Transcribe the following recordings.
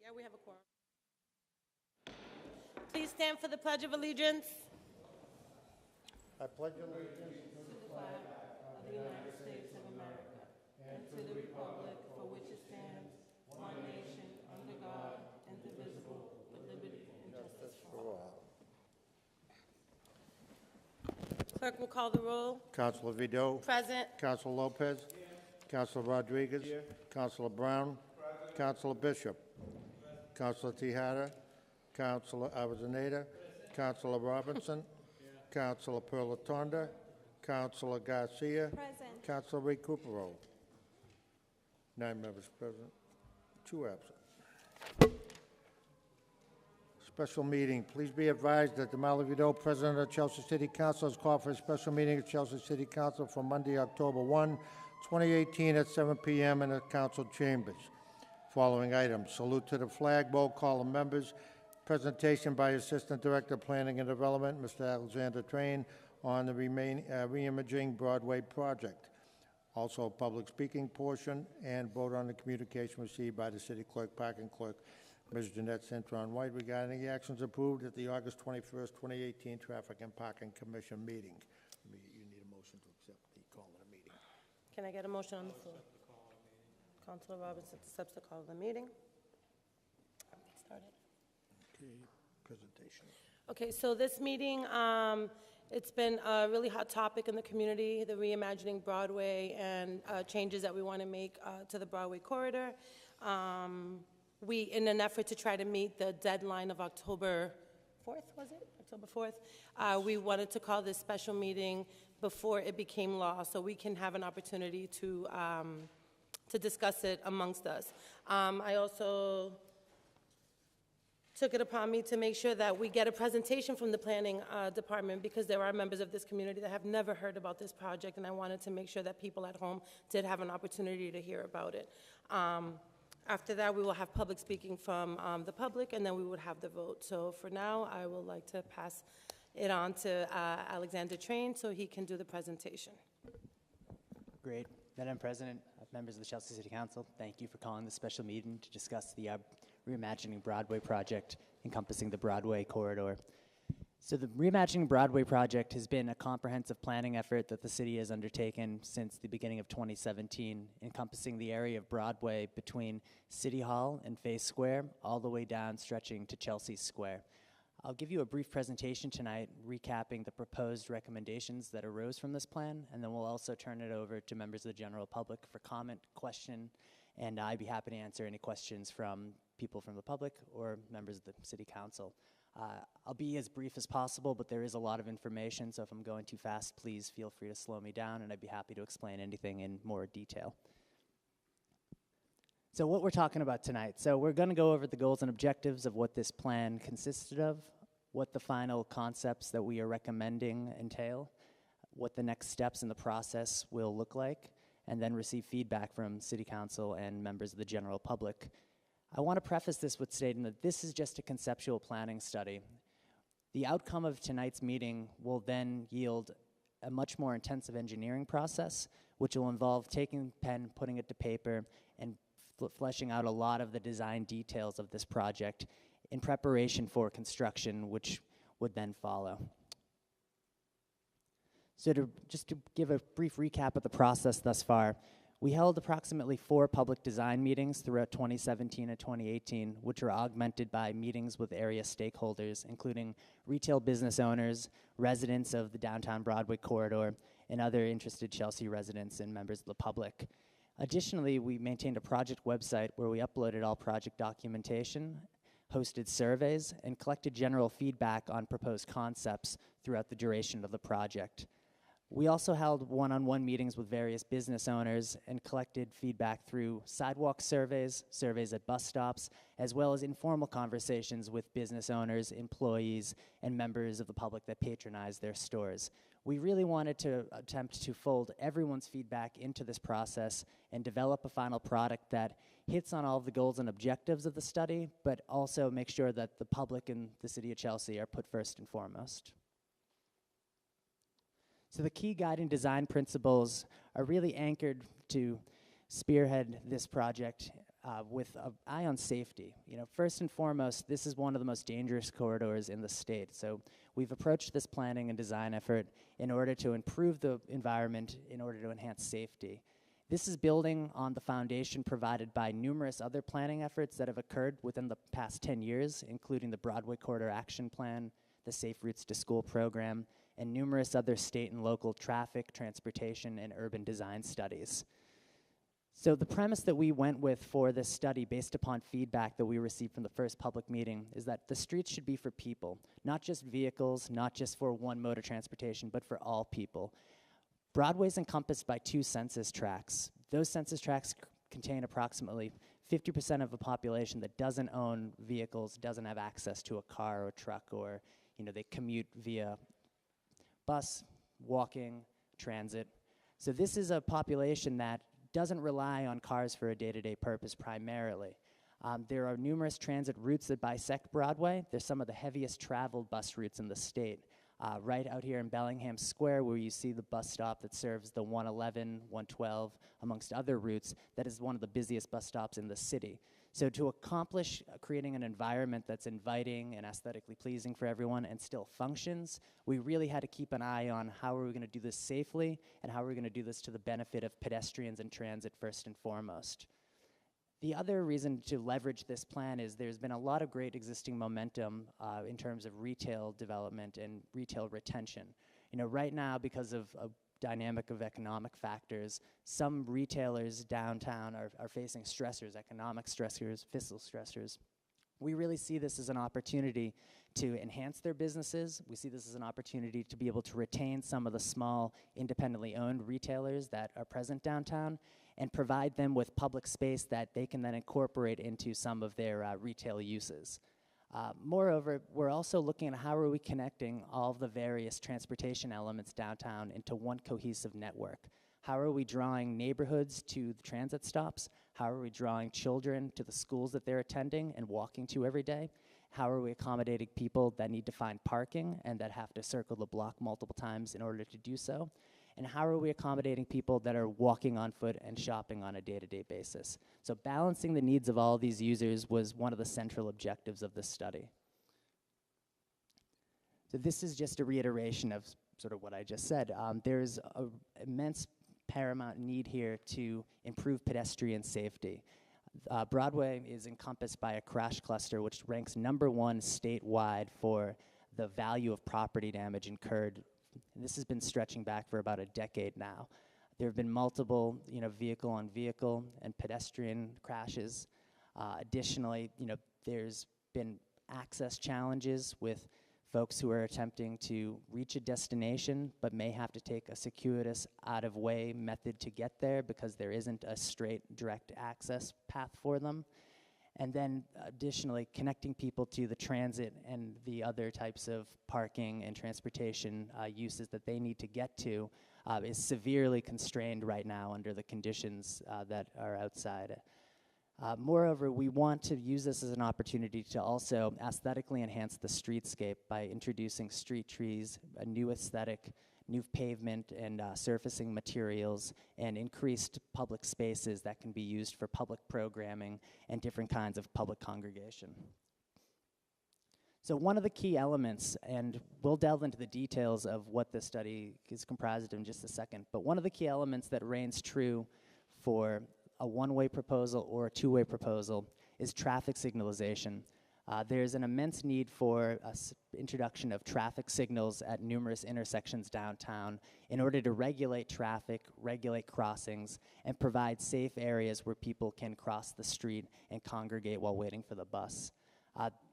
Yeah, we have a quorum. Please stand for the Pledge of Allegiance. I pledge allegiance To the flag of the United States of America and to the republic for which it stands, one nation, under God, indivisible, with liberty and justice for all. Clerk will call the roll. Councilor Vido. Present. Councilor Lopez. Councilor Rodriguez. Councilor Brown. Councilor Bishop. Councilor Tejada. Councilor Avellaneda. Councilor Robinson. Councilor Perlatonda. Councilor Garcia. Present. Councilor Recupero. 9 members present, 2 absent. Special meeting. Please be advised that Damali Vido, President of Chelsea City Council, has called for a special meeting of Chelsea City Council for Monday, October 1, 2018 at 7 p.m. in the council chambers. Following items: salute to the flag, roll call of members, presentation by Assistant Director of Planning and Development, Mr. Alexander Train, on the reimaging Broadway project. Also, a public speaking portion and vote on the communication received by the City Clerk, Parking Clerk, Ms. Jeanette Cintron-White, regarding the actions approved at the August 21st, 2018 Traffic and Parking Commission meeting. You need a motion to accept the call of the meeting. Can I get a motion on the floor? Councilor Robinson accepts the call of the meeting. Get started. Okay, presentation. Okay, so this meeting, it's been a really hot topic in the community, the reimagining Broadway and changes that we want to make to the Broadway corridor. We, in an effort to try to meet the deadline of October 4th, was it? October 4th? We wanted to call this special meeting before it became law so we can have an opportunity to discuss it amongst us. I also took it upon me to make sure that we get a presentation from the planning department, because there are members of this community that have never heard about this project, and I wanted to make sure that people at home did have an opportunity to hear about it. After that, we will have public speaking from the public, and then we would have the vote. So for now, I would like to pass it on to Alexander Train so he can do the presentation. Great. Madam President, members of the Chelsea City Council, thank you for calling this special meeting to discuss the Reimagining Broadway project encompassing the Broadway corridor. So the Reimagining Broadway project has been a comprehensive planning effort that the city has undertaken since the beginning of 2017, encompassing the area of Broadway between City Hall and Face Square, all the way down stretching to Chelsea Square. I'll give you a brief presentation tonight recapping the proposed recommendations that arose from this plan, and then we'll also turn it over to members of the general public for comment, question, and I'd be happy to answer any questions from people from the public or members of the City Council. I'll be as brief as possible, but there is a lot of information, so if I'm going too fast, please feel free to slow me down, and I'd be happy to explain anything in more detail. So what we're talking about tonight. So we're going to go over the goals and objectives of what this plan consisted of, what the final concepts that we are recommending entail, what the next steps in the process will look like, and then receive feedback from City Council and members of the general public. I want to preface this with stating that this is just a conceptual planning study. The outcome of tonight's meeting will then yield a much more intensive engineering process, which will involve taking pen, putting it to paper, and fleshing out a lot of the design details of this project in preparation for construction, which would then follow. So just to give a brief recap of the process thus far, we held approximately 4 public design meetings throughout 2017 and 2018, which were augmented by meetings with area stakeholders, including retail business owners, residents of the downtown Broadway corridor, and other interested Chelsea residents and members of the public. Additionally, we maintained a project website where we uploaded all project documentation, hosted surveys, and collected general feedback on proposed concepts throughout the duration of the project. We also held one-on-one meetings with various business owners and collected feedback through sidewalk surveys, surveys at bus stops, as well as informal conversations with business owners, employees, and members of the public that patronize their stores. We really wanted to attempt to fold everyone's feedback into this process and develop a final product that hits on all of the goals and objectives of the study, but also make sure that the public and the City of Chelsea are put first and foremost. So the key guiding design principles are really anchored to spearhead this project with an eye on safety. You know, first and foremost, this is one of the most dangerous corridors in the state. So we've approached this planning and design effort in order to improve the environment, in order to enhance safety. This is building on the foundation provided by numerous other planning efforts that have occurred within the past 10 years, including the Broadway Corridor Action Plan, the Safe Routes to School program, and numerous other state and local traffic, transportation, and urban design studies. So the premise that we went with for this study, based upon feedback that we received from the first public meeting, is that the streets should be for people, not just vehicles, not just for one mode of transportation, but for all people. Broadway is encompassed by 2 census tracts. Those census tracts contain approximately 50% of the population that doesn't own vehicles, doesn't have access to a car or truck, or they commute via bus, walking, transit. So this is a population that doesn't rely on cars for a day-to-day purpose primarily. There are numerous transit routes that bisect Broadway. They're some of the heaviest traveled bus routes in the state. Right out here in Bellingham Square, where you see the bus stop that serves the 111, 112, amongst other routes, that is one of the busiest bus stops in the city. So to accomplish creating an environment that's inviting and aesthetically pleasing for everyone and still functions, we really had to keep an eye on how are we going to do this safely and how are we going to do this to the benefit of pedestrians and transit first and foremost. The other reason to leverage this plan is there's been a lot of great existing momentum in terms of retail development and retail retention. Right now, because of a dynamic of economic factors, some retailers downtown are facing stressors, economic stressors, fiscal stressors. We really see this as an opportunity to enhance their businesses. We see this as an opportunity to be able to retain some of the small, independently owned retailers that are present downtown and provide them with public space that they can then incorporate into some of their retail uses. Moreover, we're also looking at how are we connecting all of the various transportation elements downtown into one cohesive network. How are we drawing neighborhoods to the transit stops? How are we drawing children to the schools that they're attending and walking to every day? How are we accommodating people that need to find parking and that have to circle the block multiple times in order to do so? And how are we accommodating people that are walking on foot and shopping on a day-to-day basis? So balancing the needs of all these users was one of the central objectives of this study. So this is just a reiteration of sort of what I just said. There's an immense paramount need here to improve pedestrian safety. Broadway is encompassed by a crash cluster which ranks #1 statewide for the value of property damage incurred. And this has been stretching back for about a decade now. There have been multiple, vehicle-on-vehicle and pedestrian crashes. Additionally, there's been access challenges with folks who are attempting to reach a destination but may have to take a circuitous, out-of-way method to get there because there isn't a straight, direct access path for them. And then additionally, connecting people to the transit and the other types of parking and transportation uses that they need to get to is severely constrained right now under the conditions that are outside. Moreover, we want to use this as an opportunity to also aesthetically enhance the streetscape by introducing street trees, a new aesthetic, new pavement and surfacing materials, and increased public spaces that can be used for public programming and different kinds of public congregation. So one of the key elements, and we'll delve into the details of what this study is comprised of in just a second, but one of the key elements that reigns true for a one-way proposal or a two-way proposal is traffic signalization. There's an immense need for introduction of traffic signals at numerous intersections downtown in order to regulate traffic, regulate crossings, and provide safe areas where people can cross the street and congregate while waiting for the bus.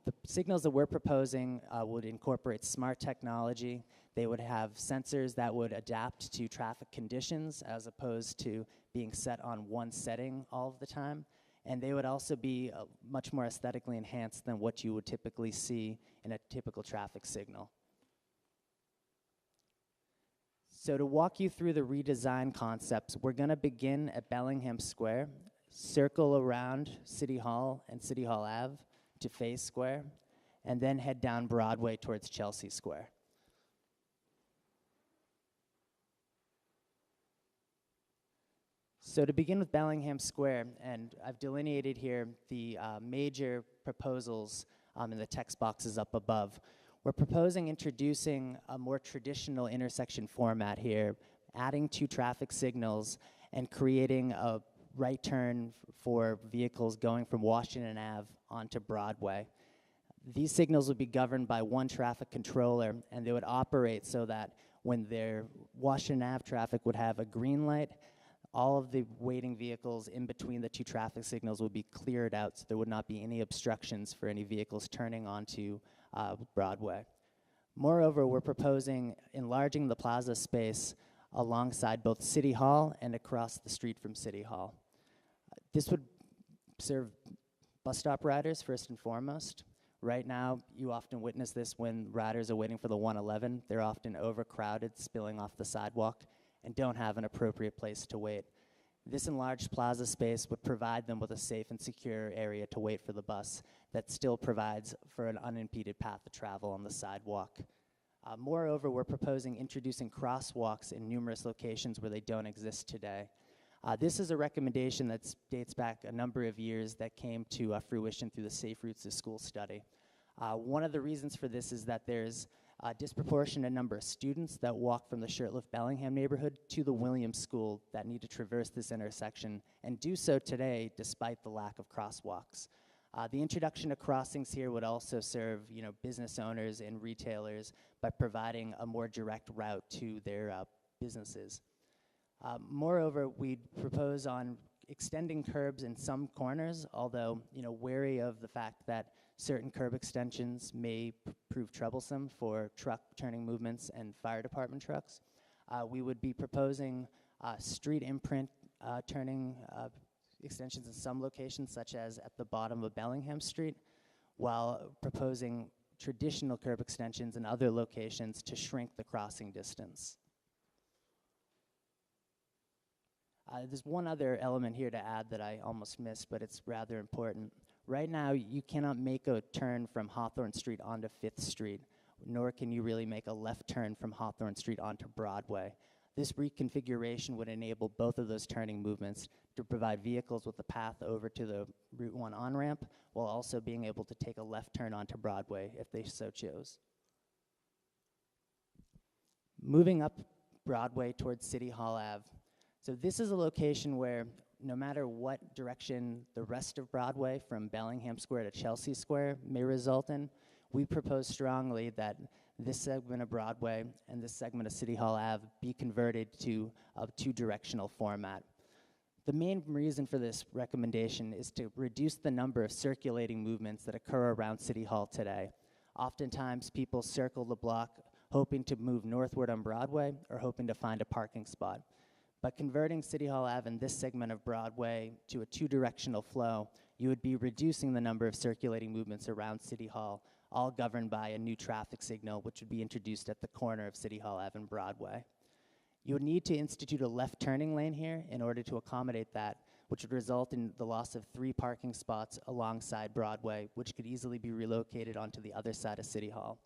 The signals that we're proposing would incorporate smart technology. They would have sensors that would adapt to traffic conditions as opposed to being set on one setting all of the time. And they would also be much more aesthetically enhanced than what you would typically see in a typical traffic signal. So to walk you through the redesign concepts, we're going to begin at Bellingham Square, circle around City Hall and City Hall Ave to Faye Square, and then head down Broadway towards Chelsea Square. So to begin with Bellingham Square, and I've delineated here the major proposals in the text boxes up above. We're proposing introducing a more traditional intersection format here, adding 2 traffic signals and creating a right turn for vehicles going from Washington Ave onto Broadway. These signals would be governed by 1 traffic controller, and they would operate so that when their Washington Ave traffic would have a green light, all of the waiting vehicles in between the 2 traffic signals would be cleared out, so there would not be any obstructions for any vehicles turning onto Broadway. Moreover, we're proposing enlarging the plaza space alongside both City Hall and across the street from City Hall. This would serve bus stop riders first and foremost. Right now, you often witness this when riders are waiting for the 111. They're often overcrowded, spilling off the sidewalk, and don't have an appropriate place to wait. This enlarged plaza space would provide them with a safe and secure area to wait for the bus that still provides for an unimpeded path of travel on the sidewalk. Moreover, we're proposing introducing crosswalks in numerous locations where they don't exist today. This is a recommendation that dates back a number of years that came to fruition through the Safe Routes to School study. One of the reasons for this is that there's a disproportionate number of students that walk from the Shirtliff-Bellingham neighborhood to the Williams School that need to traverse this intersection and do so today despite the lack of crosswalks. The introduction of crossings here would also serve, business owners and retailers by providing a more direct route to their businesses. Moreover, we'd propose on extending curbs in some corners, although, wary of the fact that certain curb extensions may prove troublesome for truck turning movements and fire department trucks. We would be proposing street imprint turning extensions in some locations, such as at the bottom of Bellingham Street, while proposing traditional curb extensions in other locations to shrink the crossing distance. There's one other element here to add that I almost missed, but it's rather important. Right now, you cannot make a turn from Hawthorne Street onto 5th Street, nor can you really make a left turn from Hawthorne Street onto Broadway. This reconfiguration would enable both of those turning movements to provide vehicles with a path over to the Route 1 on-ramp, while also being able to take a left turn onto Broadway if they so chose. Moving up Broadway towards City Hall Ave. So this is a location where no matter what direction the rest of Broadway from Bellingham Square to Chelsea Square may result in, we propose strongly that this segment of Broadway and this segment of City Hall Ave be converted to a 2-directional format. The main reason for this recommendation is to reduce the number of circulating movements that occur around City Hall today. Oftentimes, people circle the block hoping to move northward on Broadway or hoping to find a parking spot. By converting City Hall Ave and this segment of Broadway to a 2-directional flow, you would be reducing the number of circulating movements around City Hall, all governed by a new traffic signal, which would be introduced at the corner of City Hall Ave and Broadway. You would need to institute a left turning lane here in order to accommodate that, which would result in the loss of 3 parking spots alongside Broadway, which could easily be relocated onto the other side of City Hall.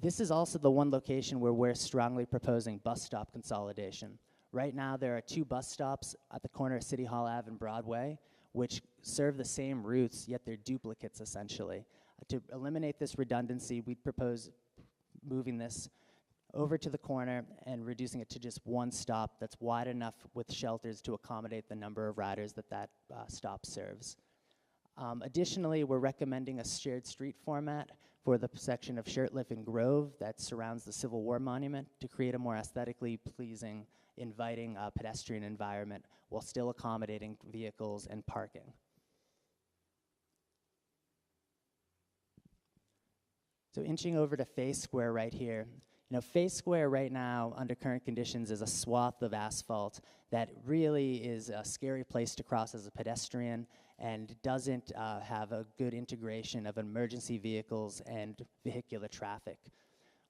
This is also the one location where we're strongly proposing bus stop consolidation. Right now, there are 2 bus stops at the corner of City Hall Ave and Broadway, which serve the same routes, yet they're duplicates, essentially. To eliminate this redundancy, we'd propose moving this over to the corner and reducing it to just 1 stop that's wide enough with shelters to accommodate the number of riders that stop serves. Additionally, we're recommending a shared street format for the section of Shirtliff and Grove that surrounds the Civil War Monument to create a more aesthetically pleasing, inviting pedestrian environment while still accommodating vehicles and parking. So inching over to Fay Square right here. Fay Square right now, under current conditions, is a swath of asphalt that really is a scary place to cross as a pedestrian and doesn't have a good integration of emergency vehicles and vehicular traffic.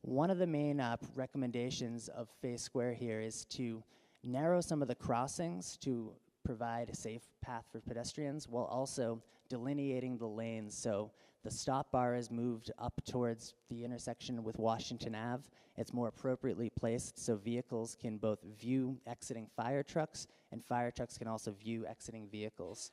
One of the main recommendations of Fay Square here is to narrow some of the crossings to provide a safe path for pedestrians while also delineating the lanes so The stop bar is moved up towards the intersection with Washington Ave. It's more appropriately placed so vehicles can both view exiting fire trucks and fire trucks can also view exiting vehicles.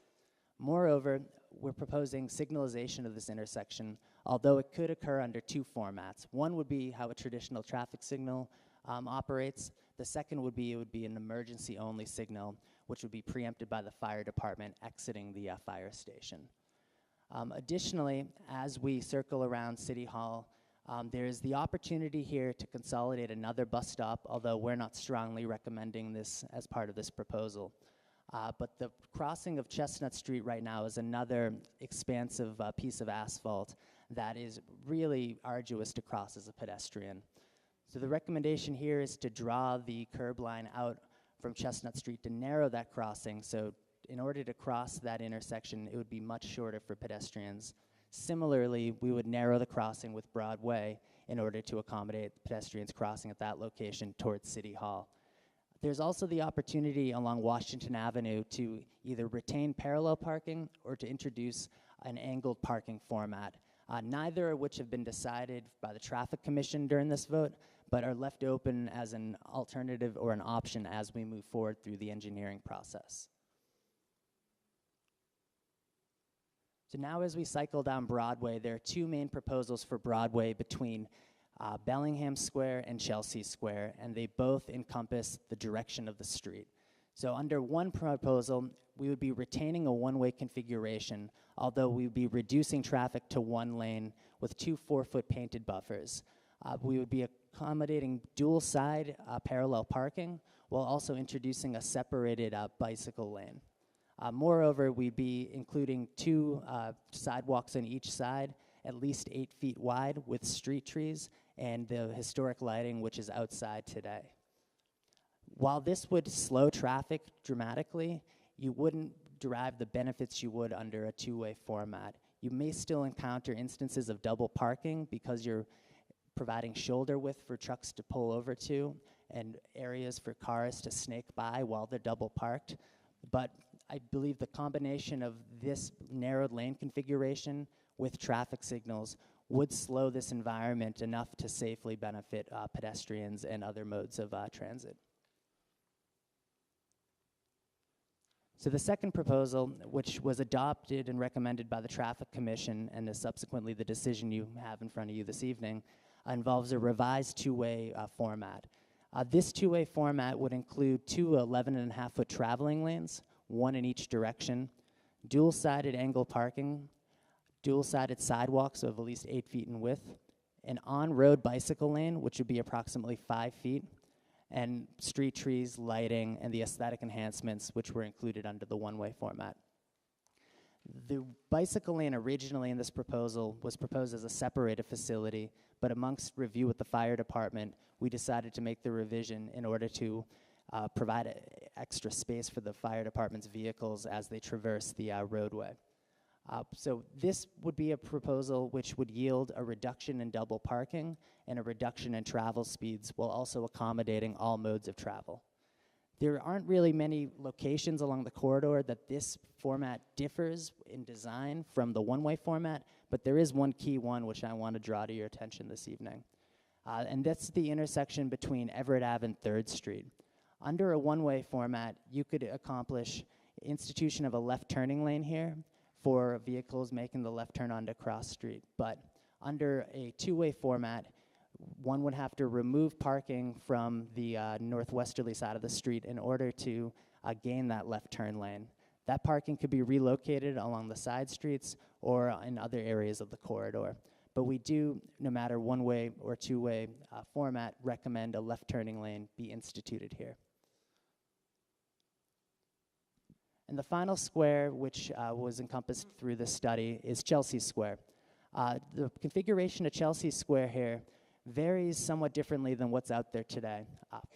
Moreover, we're proposing signalization of this intersection, although it could occur under two formats. One would be how a traditional traffic signal operates. The second would be an emergency-only signal, which would be preempted by the fire department exiting the fire station. Additionally, as we circle around City Hall, there's the opportunity here to consolidate another bus stop, although we're not strongly recommending this as part of this proposal. But the crossing of Chestnut Street right now is another expansive piece of asphalt that is really arduous to cross as a pedestrian. So the recommendation here is to draw the curb line out from Chestnut Street to narrow that crossing. So in order to cross that intersection, it would be much shorter for pedestrians. Similarly, we would narrow the crossing with Broadway in order to accommodate pedestrians crossing at that location towards City Hall. There's also the opportunity along Washington Avenue to either retain parallel parking or to introduce an angled parking format, neither of which have been decided by the Traffic Commission during this vote, but are left open as an alternative or an option as we move forward through the engineering process. So now as we cycle down Broadway, there are two main proposals for Broadway between Bellingham Square and Chelsea Square, and they both encompass the direction of the street. So under one proposal, we would be retaining a one-way configuration, although we would be reducing traffic to one lane with two 4-foot painted buffers. We would be accommodating dual-side parallel parking while also introducing a separated bicycle lane. Moreover, we'd be including two sidewalks on each side, at least 8 feet wide, with street trees and the historic lighting, which is outside today. While this would slow traffic dramatically, you wouldn't derive the benefits you would under a two-way format. You may still encounter instances of double parking because you're providing shoulder width for trucks to pull over to and areas for cars to snake by while they're double parked. But I believe the combination of this narrowed lane configuration with traffic signals would slow this environment enough to safely benefit pedestrians and other modes of transit. So the second proposal, which was adopted and recommended by the Traffic Commission and is subsequently the decision you have in front of you this evening, involves a revised two-way format. This two-way format would include two 11.5-foot traveling lanes, one in each direction, dual-sided angle parking, dual-sided sidewalks of at least 8 feet in width, an on-road bicycle lane, which would be approximately 5 feet, and street trees, lighting, and the aesthetic enhancements which were included under the one-way format. The bicycle lane originally in this proposal was proposed as a separated facility, but amongst review with the fire department, we decided to make the revision in order to provide extra space for the fire department's vehicles as they traverse the roadway. So this would be a proposal which would yield a reduction in double parking and a reduction in travel speeds while also accommodating all modes of travel. There aren't really many locations along the corridor that this format differs in design from the one-way format, but there is one key one which I want to draw to your attention this evening. And that's the intersection between Everett Ave and 3rd Street. Under a one-way format, you could accomplish institution of a left turning lane here for vehicles making the left turn onto Cross Street. But under a two-way format, one would have to remove parking from the northwesterly side of the street in order to gain that left turn lane. That parking could be relocated along the side streets or in other areas of the corridor. But we do, no matter one-way or two-way format, recommend a left turning lane be instituted here. And the final square, which was encompassed through this study, is Chelsea Square. The configuration of Chelsea Square here varies somewhat differently than what's out there today.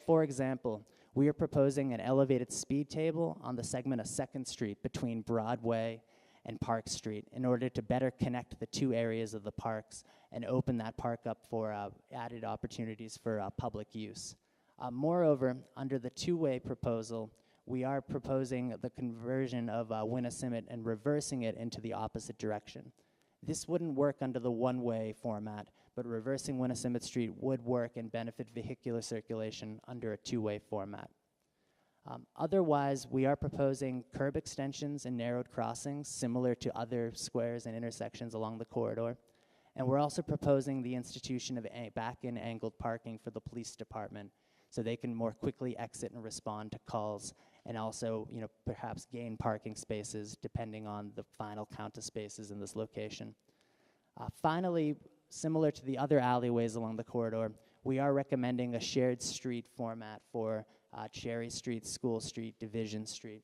For example, we are proposing an elevated speed table on the segment of 2nd Street between Broadway and Park Street in order to better connect the two areas of the parks and open that park up for added opportunities for public use. Moreover, under the two-way proposal, we are proposing the conversion of Winnesimmett and reversing it into the opposite direction. This wouldn't work under the one-way format, but reversing Winnisummit Street would work and benefit vehicular circulation under a two-way format. Otherwise, we are proposing curb extensions and narrowed crossings similar to other squares and intersections along the corridor. And we're also proposing the institution of back-in angled parking for the police department so they can more quickly exit and respond to calls, and also, perhaps gain parking spaces depending on the final count of spaces in this location. Finally, similar to the other alleyways along the corridor, we are recommending a shared street format for Cherry Street, School Street, Division Street.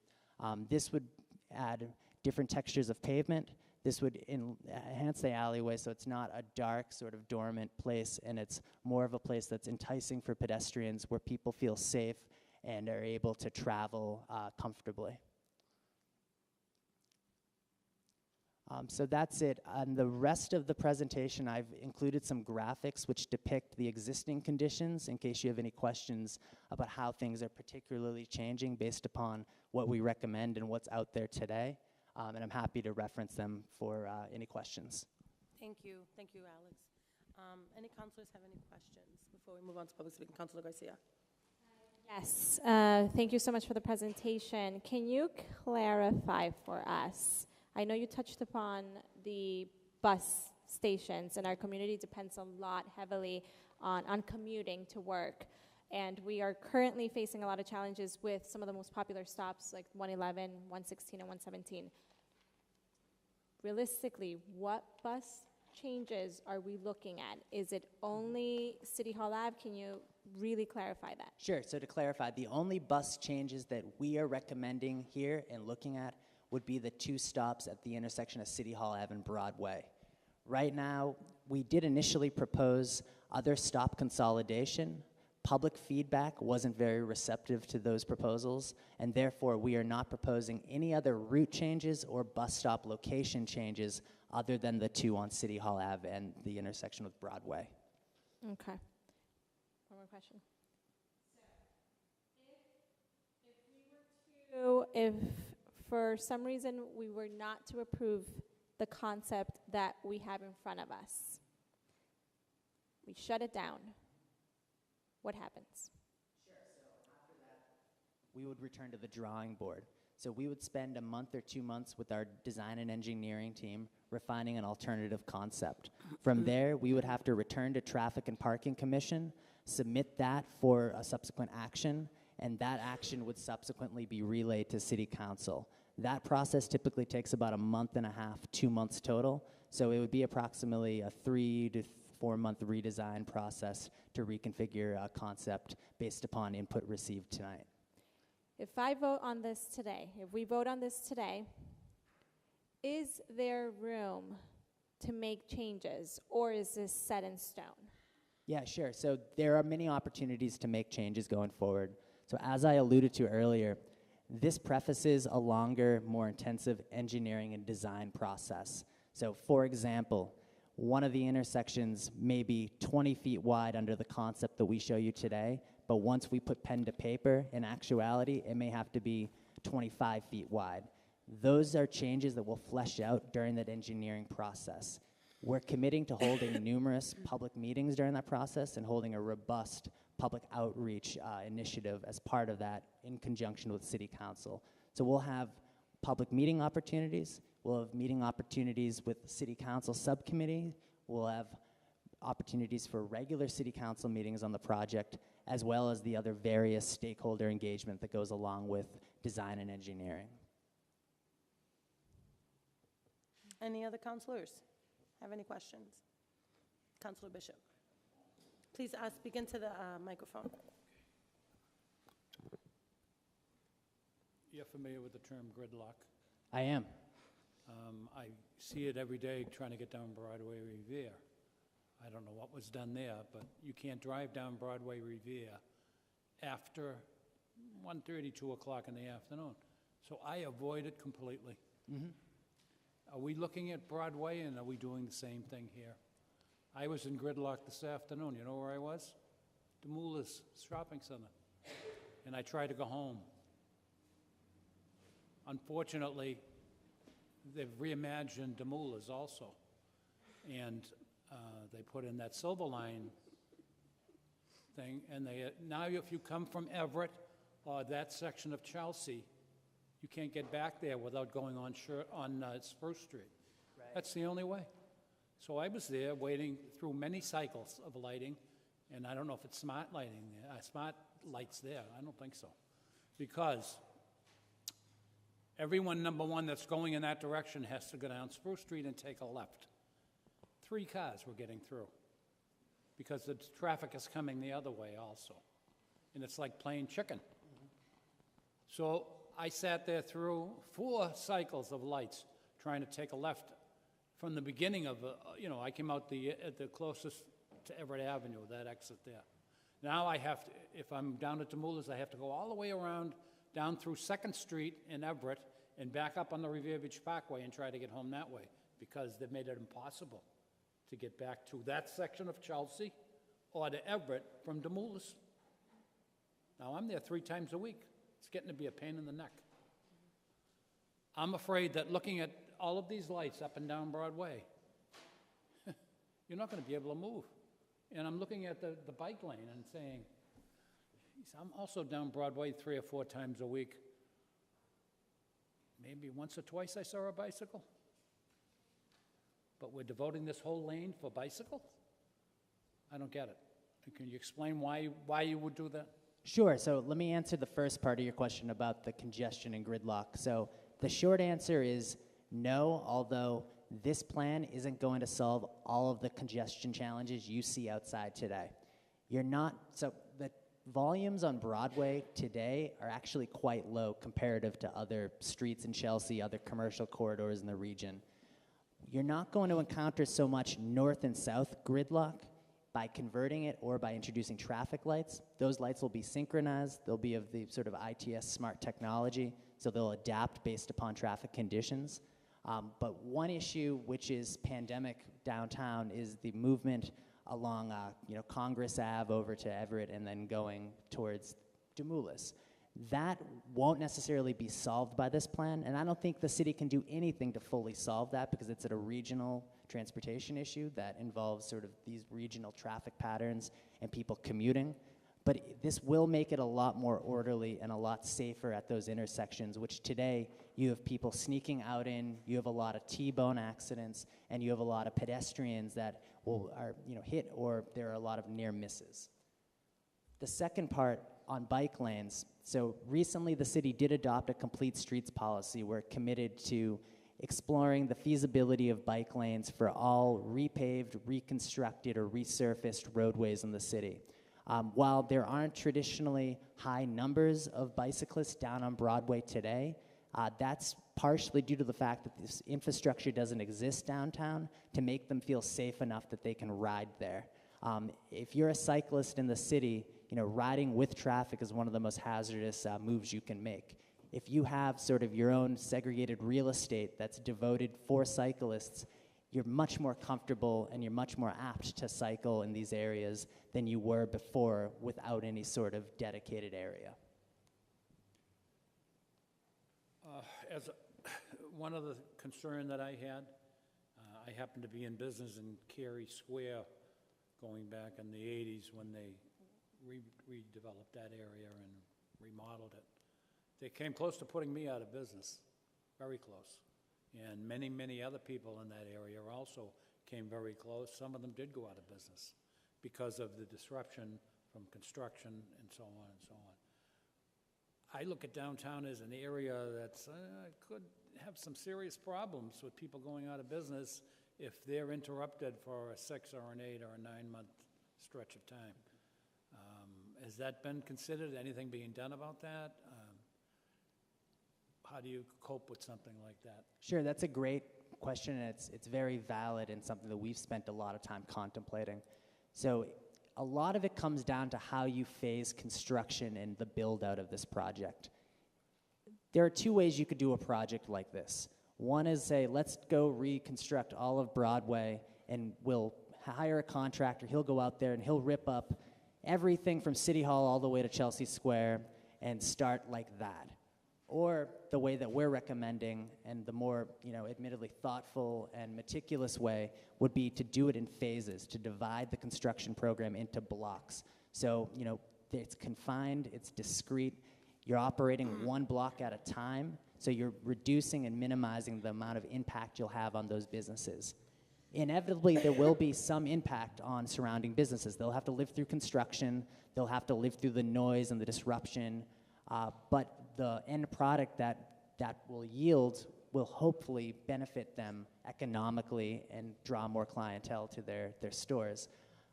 This would add different textures of pavement. This would enhance the alleyway so it's not a dark, sort of dormant place, and it's more of a place that's enticing for pedestrians where people feel safe and are able to travel comfortably. So that's it. On the rest of the presentation, I've included some graphics which depict the existing conditions in case you have any questions about how things are particularly changing based upon what we recommend and what's out there today. And I'm happy to reference them for any questions. Thank you, Alex. Any councilors have any questions before we move on to public speaking? Councilor Garcia. Yes, thank you so much for the presentation. Can you clarify for us? I know you touched upon the bus stations, and our community depends a lot heavily on commuting to work. And we are currently facing a lot of challenges with some of the most popular stops like 111, 116, and 117. Realistically, what bus changes are we looking at? Is it only City Hall Ave? Can you really clarify that? Sure, so to clarify, the only bus changes that we are recommending here and looking at would be the two stops at the intersection of City Hall Ave and Broadway. Right now, we did initially propose other stop consolidation. Public feedback wasn't very receptive to those proposals, and therefore we are not proposing any other route changes or bus stop location changes other than the two on City Hall Ave and the intersection with Broadway. Okay. One more question. If for some reason we were not to approve the concept that we have in front of us, we shut it down, what happens? Sure, so after that, we would return to the drawing board. So we would spend a month or 2 months with our design and engineering team refining an alternative concept. From there, we would have to return to Traffic and Parking Commission, submit that for a subsequent action, and that action would subsequently be relayed to City Council. That process typically takes about a month and a half, 2 months total, so it would be approximately a 3 to 4 month redesign process to reconfigure a concept based upon input received tonight. If I vote on this today, if we vote on this today, is there room to make changes, or is this set in stone? Yeah, sure. So there are many opportunities to make changes going forward. So as I alluded to earlier, this prefaces a longer, more intensive engineering and design process. So for example, one of the intersections may be 20 feet wide under the concept that we show you today, but once we put pen to paper, in actuality, it may have to be 25 feet wide. Those are changes that we'll flesh out during that engineering process. We're committing to holding numerous public meetings during that process and holding a robust public outreach initiative as part of that in conjunction with City Council. So we'll have public meeting opportunities, we'll have meeting opportunities with City Council subcommittee, we'll have opportunities for regular City Council meetings on the project, as well as the other various stakeholder engagement that goes along with design and engineering. Any other councilors have any questions? Councilor Bishop. Please speak into the microphone. You're familiar with the term gridlock? I am. I see it every day trying to get down Broadway Revere. I don't know what was done there, but you can't drive down Broadway Revere after 1:30, 2 o'clock in the afternoon. So I avoid it completely. Mm-hmm. Are we looking at Broadway, and are we doing the same thing here? I was in gridlock this afternoon. You know where I was? Demoulas Shopping Center. And I tried to go home. Unfortunately, they've reimagined Demoulas also. And they put in that Silver Line thing, and now if you come from Everett or that section of Chelsea, you can't get back there without going on Spruce Street. That's the only way. So I was there waiting through many cycles of lighting, and I don't know if it's smart lighting there, smart lights there. I don't think so, because everyone, number one, that's going in that direction has to go down Spruce Street and take a left. 3 cars were getting through because the traffic is coming the other way also, and it's like playing chicken. So I sat there through 4 cycles of lights trying to take a left from the beginning of, I came out at the closest to Everett Avenue, that exit there. Now I have to, if I'm down at Demoulas, I have to go all the way around, down through 2nd Street in Everett, and back up on the Revere Beach Parkway and try to get home that way, because they've made it impossible to get back to that section of Chelsea or to Everett from Demoulas. Now I'm there 3 times a week. It's getting to be a pain in the neck. I'm afraid that looking at all of these lights up and down Broadway, you're not going to be able to move. And I'm looking at the bike lane and saying, geez, I'm also down Broadway 3 or 4 times a week. Maybe once or twice I saw a bicycle. But we're devoting this whole lane for bicycles? I don't get it. Can you explain why you would do that? Sure. So let me answer the first part of your question about the congestion and gridlock. So the short answer is no, although this plan isn't going to solve all of the congestion challenges you see outside today. So the volumes on Broadway today are actually quite low comparative to other streets in Chelsea, other commercial corridors in the region. You're not going to encounter so much north and south gridlock by converting it or by introducing traffic lights. Those lights will be synchronized. They'll be of the sort of ITS smart technology, so they'll adapt based upon traffic conditions. But one issue, which is pandemic downtown, is the movement along Congress Ave over to Everett and then going towards Demoulas. That won't necessarily be solved by this plan, and I don't think the city can do anything to fully solve that because it's a regional transportation issue that involves sort of these regional traffic patterns and people commuting. But this will make it a lot more orderly and a lot safer at those intersections, which today you have people sneaking out in, you have a lot of T-bone accidents, and you have a lot of pedestrians that are hit, or there are a lot of near misses. The second part on bike lanes, so recently the city did adopt a complete streets policy. We're committed to exploring the feasibility of bike lanes for all repaved, reconstructed, or resurfaced roadways in the city. While there aren't traditionally high numbers of bicyclists down on Broadway today, that's partially due to the fact that this infrastructure doesn't exist downtown to make them feel safe enough that they can ride there. If you're a cyclist in the city, riding with traffic is one of the most hazardous moves you can make. If you have sort of your own segregated real estate that's devoted for cyclists, you're much more comfortable and you're much more apt to cycle in these areas than you were before without any sort of dedicated area. One of the concern that I had, I happened to be in business in Cary Square going back in the 80s when they redeveloped that area and remodeled it. They came close to putting me out of business, very close. And many, many other people in that area also came very close. Some of them did go out of business because of the disruption from construction and so on and so on. I look at downtown as an area that could have some serious problems with people going out of business if they're interrupted for a 6 or an 8 or a 9-month stretch of time. Has that been considered? Anything being done about that? How do you cope with something like that? Sure, that's a great question, and it's very valid and something that we've spent a lot of time contemplating. So a lot of it comes down to how you phase construction and the build-out of this project. There are 2 ways you could do a project like this. One is say, let's go reconstruct all of Broadway, and we'll hire a contractor. He'll go out there and he'll rip up everything from City Hall all the way to Chelsea Square and start like that. Or the way that we're recommending, and the more, admittedly thoughtful and meticulous way, would be to do it in phases, to divide the construction program into blocks. So, it's confined, it's discrete, you're operating one block at a time, so you're reducing and minimizing the amount of impact you'll have on those businesses. Inevitably, there will be some impact on surrounding businesses. They'll have to live through construction, they'll have to live through the noise and the disruption, but the end product that will yield will hopefully benefit them economically and draw more clientele to their stores.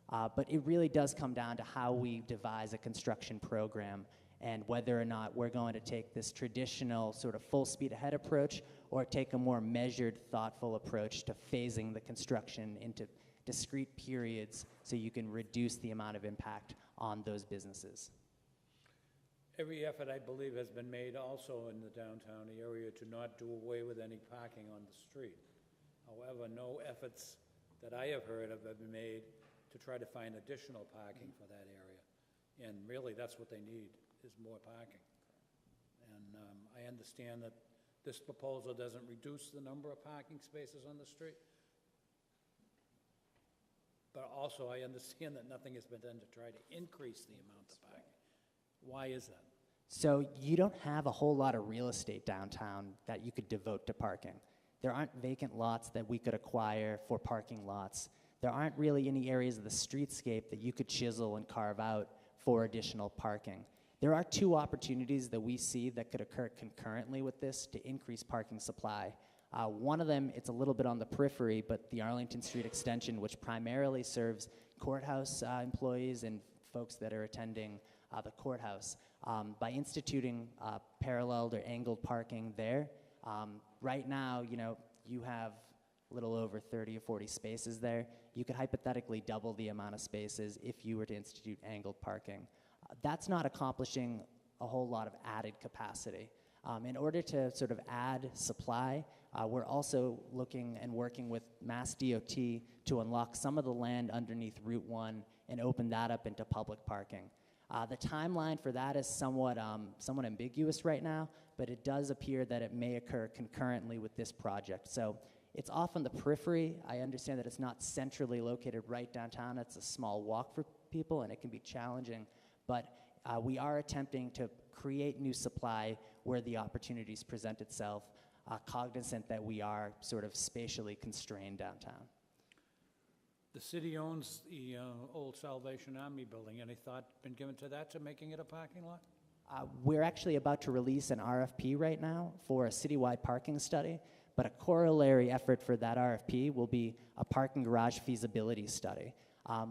But it really does come down to how we devise a construction program and whether or not we're going to take this traditional sort of full speed ahead approach or take a more measured, thoughtful approach to phasing the construction into discrete periods so you can reduce the amount of impact on those businesses. Every effort, I believe, has been made also in the downtown area to not do away with any parking on the street. However, no efforts that I have heard have been made to try to find additional parking for that area. And really, that's what they need, is more parking. And I understand that this proposal doesn't reduce the number of parking spaces on the street. But also, I understand that nothing has been done to try to increase the amount of parking. Why is that? So you don't have a whole lot of real estate downtown that you could devote to parking. There aren't vacant lots that we could acquire for parking lots. There aren't really any areas of the streetscape that you could chisel and carve out for additional parking. There are two opportunities that we see that could occur concurrently with this to increase parking supply. One of them, it's a little bit on the periphery, but the Arlington Street extension, which primarily serves courthouse employees and folks that are attending the courthouse. By instituting paralleled or angled parking there, right now, you have a little over 30 or 40 spaces there. You could hypothetically double the amount of spaces if you were to institute angled parking. That's not accomplishing a whole lot of added capacity. In order to sort of add supply, we're also looking and working with Mass DOT to unlock some of the land underneath Route 1 and open that up into public parking. The timeline for that is somewhat ambiguous right now, but it does appear that it may occur concurrently with this project. So it's off on the periphery. I understand that it's not centrally located right downtown. It's a small walk for people, and it can be challenging. But we are attempting to create new supply where the opportunities present itself, cognizant that we are sort of spatially constrained downtown. The city owns the old Salvation Army building. Any thought been given to that, to making it a parking lot? We're actually about to release an RFP right now for a citywide parking study, but a corollary effort for that RFP will be a parking garage feasibility study.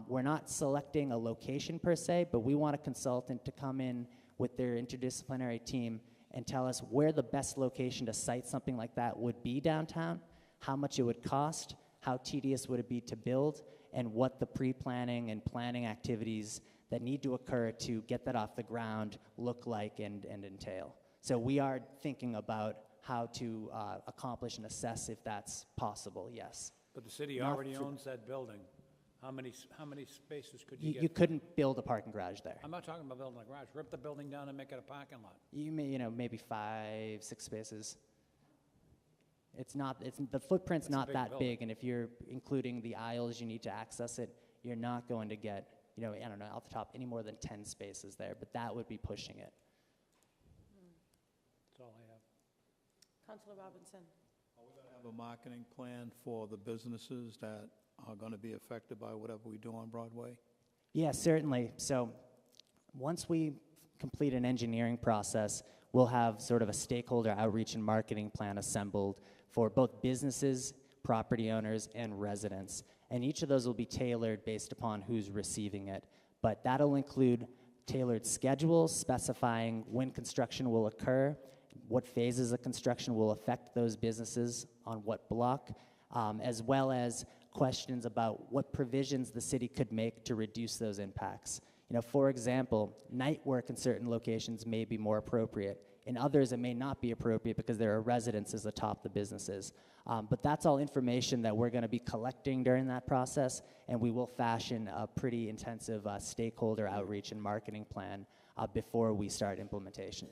We're not selecting a location per se, but we want a consultant to come in with their interdisciplinary team and tell us where the best location to site something like that would be downtown, how much it would cost, how tedious would it be to build, and what the pre-planning and planning activities that need to occur to get that off the ground look like and entail. So we are thinking about how to accomplish and assess if that's possible, yes. But the city Not already for- owns that building. How many spaces could you get? You couldn't build a parking garage there. I'm not talking about building a garage. Rip the building down and make it a parking lot. You may, maybe 5, 6 spaces. The footprint's That's a not big that building. big, and if you're including the aisles you need to access it, you're not going to get, I don't know, off the top, any more than 10 spaces there, but that would be pushing it. That's all I have. Councilor Robinson. Have a marketing plan for the businesses that are going to be affected by whatever we do on Broadway? Yeah, certainly. So once we complete an engineering process, we'll have sort of a stakeholder outreach and marketing plan assembled for both businesses, property owners, and residents. And each of those will be tailored based upon who's receiving it. But that'll include tailored schedules specifying when construction will occur, what phases of construction will affect those businesses on what block, as well as questions about what provisions the city could make to reduce those impacts. For example, night work in certain locations may be more appropriate. In others, it may not be appropriate because there are residences atop the businesses. But that's all information that we're going to be collecting during that process, and we will fashion a pretty intensive stakeholder outreach and marketing plan before we start implementation.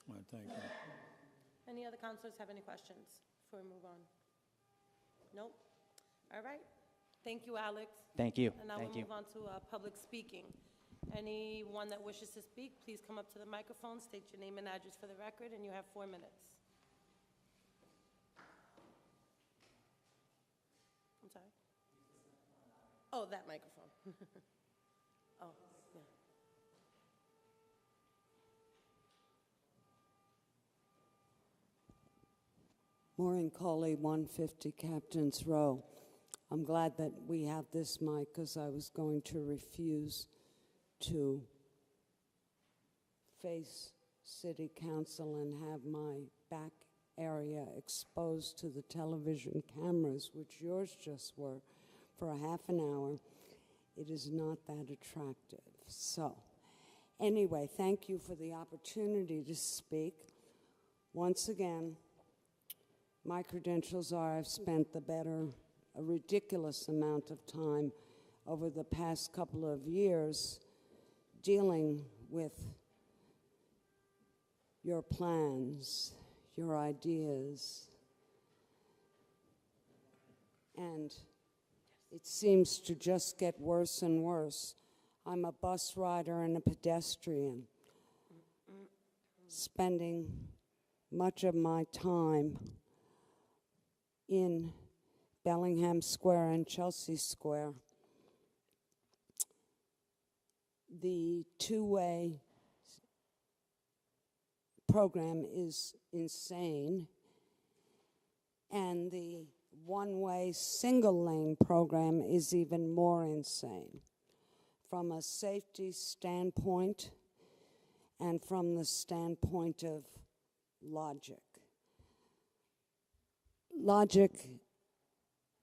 All right, thank you. Any other counselors have any questions before we move on? Nope. All right. Thank you, Alex. Thank you. And now Thank we'll you. move on to public speaking. Anyone that wishes to speak, please come up to the microphone, state your name and address for the record, and you have 4 minutes. I'm sorry? Oh, that microphone. Oh, yeah. Maureen Coley, 150 Captain's Row. I'm glad that we have this mic because I was going to refuse to face City Council and have my back area exposed to the television cameras, which yours just were, for a half an hour. It is not that attractive. So, anyway, thank you for the opportunity to speak. Once again, my credentials are I've spent a ridiculous amount of time over the past couple of years dealing with your plans, your ideas, and it seems to just get worse and worse. I'm a bus rider and a pedestrian, spending much of my time in Bellingham Square and Chelsea Square. The two-way program is insane, and the one-way single-lane program is even more insane from a safety standpoint and from the standpoint of logic. Logic,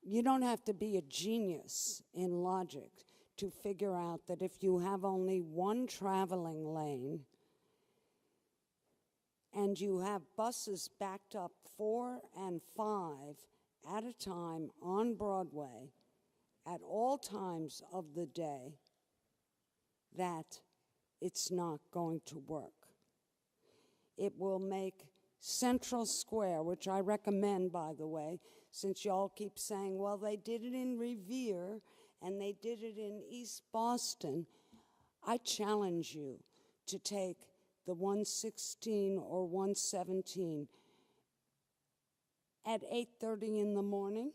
you don't have to be a genius in logic to figure out that if you have only one traveling lane and you have buses backed up 4 and 5 at a time on Broadway at all times of the day, that it's not going to work. It will make Central Square, which I recommend, by the way, since y'all keep saying, well, they did it in Revere and they did it in East Boston. I challenge you to take the 116 or 117 at 8:30 in the morning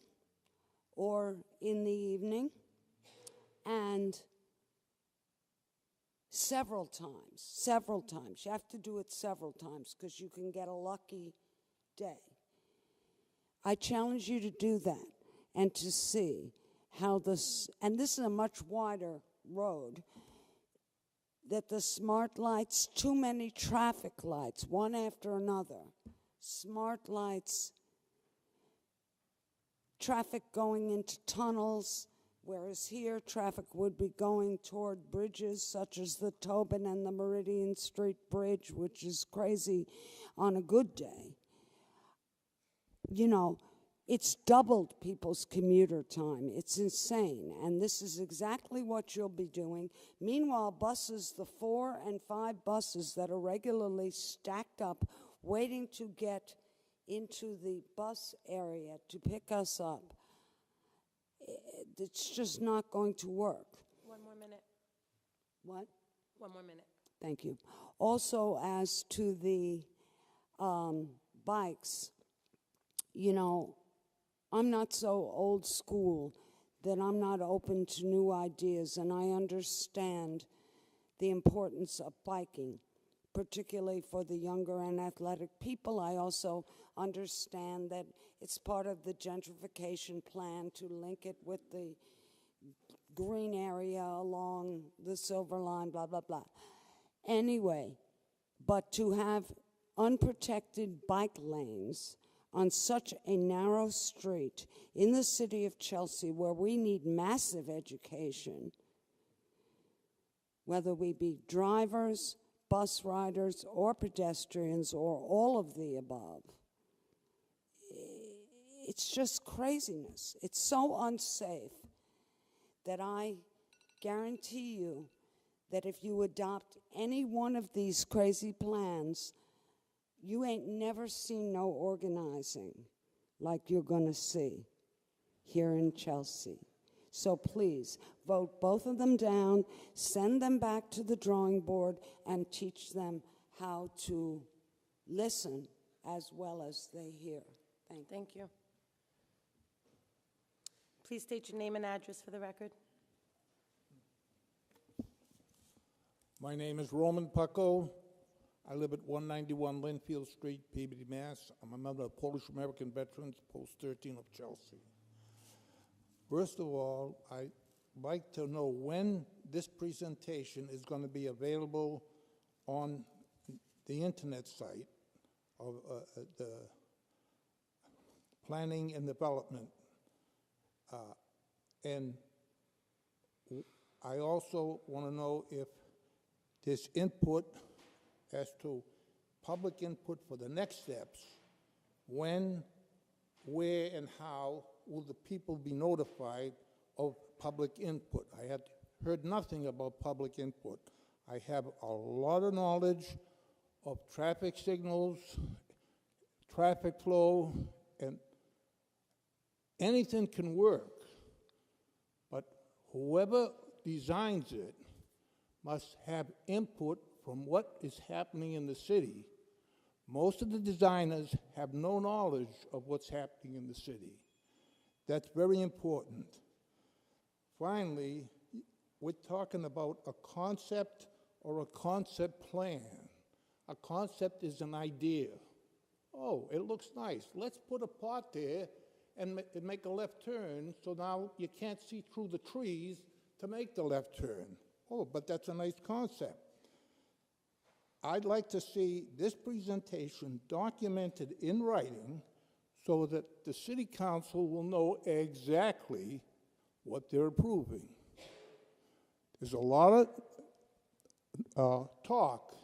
or in the evening, and several times. You have to do it several times because you can get a lucky day. I challenge you to do that and to see how this, and this is a much wider road, that the smart lights, too many traffic lights, one after another, smart lights, traffic going into tunnels, whereas here traffic would be going toward bridges such as the Tobin and the Meridian Street Bridge, which is crazy on a good day. You know, it's doubled people's commuter time. It's insane, and this is exactly what you'll be doing. Meanwhile, buses, the 4 and 5 buses that are regularly stacked up, waiting to get into the bus area to pick us up, it's just not going to work. 1 more minute. What? 1 more minute. Thank you. Also, as to the bikes, you know, I'm not so old school that I'm not open to new ideas, and I understand the importance of biking, particularly for the younger and athletic people. I also understand that it's part of the gentrification plan to link it with the green area along the Silver Line, blah, blah, blah. Anyway, but to have unprotected bike lanes on such a narrow street in the city of Chelsea, where we need massive education, whether we be drivers, bus riders, or pedestrians, or all of the above, it's just craziness. It's so unsafe that I guarantee you that if you adopt any one of these crazy plans, You ain't never seen no organizing like you're gonna see here in Chelsea. So please, vote both of them down, send them back to the drawing board, and teach them how to listen as well as they hear. Thank you. Thank you. Please state your name and address for the record. My name is Roman Pucko. I live at 191 Linfield Street, Peabody, Mass. I'm a member of Polish American Veterans, Post 13 of Chelsea. First of all, I'd like to know when this presentation is going to be available on the internet site of the Planning and Development. And I also want to know if this input as to public input for the next steps, when, where, and how will the people be notified of public input? I had heard nothing about public input. I have a lot of knowledge of traffic signals, traffic flow, and anything can work. But whoever designs it must have input from what is happening in the city. Most of the designers have no knowledge of what's happening in the city. That's very important. Finally, we're talking about a concept or a concept plan. A concept is an idea. Oh, it looks nice. Let's put a pot there and make a left turn, so now you can't see through the trees to make the left turn. Oh, but that's a nice concept. I'd like to see this presentation documented in writing so that the city council will know exactly what they're approving. There's a lot of talk.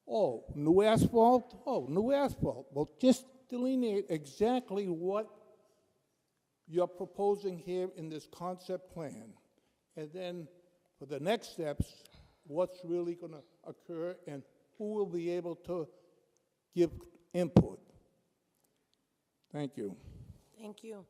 Oh, new asphalt? Oh, new asphalt. Well, just delineate exactly what you're proposing here in this concept plan. And then for the next steps, what's really going to occur and who will be able to give input. Thank you. Thank you.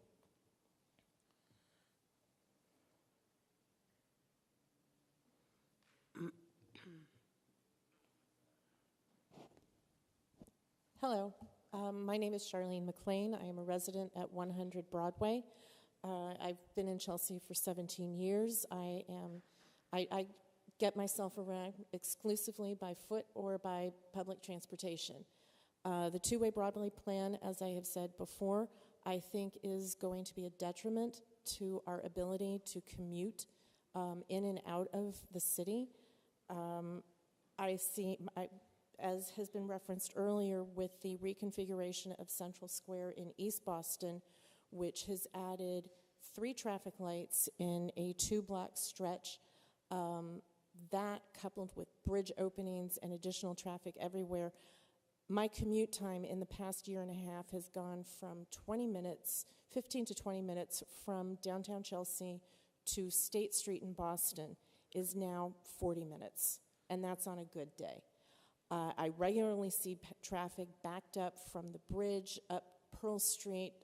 Hello, my name is Charlene McLean. I am a resident at 100 Broadway. I've been in Chelsea for 17 years. I get myself around exclusively by foot or by public transportation. The two-way Broadway plan, as I have said before, I think is going to be a detriment to our ability to commute in and out of the city. As has been referenced earlier with the reconfiguration of Central Square in East Boston, which has added 3 traffic lights in a 2-block stretch, that coupled with bridge openings and additional traffic everywhere, my commute time in the past year and a half has gone from 15 to 20 minutes from downtown Chelsea to State Street in Boston is now 40 minutes, and that's on a good day. I regularly see traffic backed up from the bridge up Pearl Street,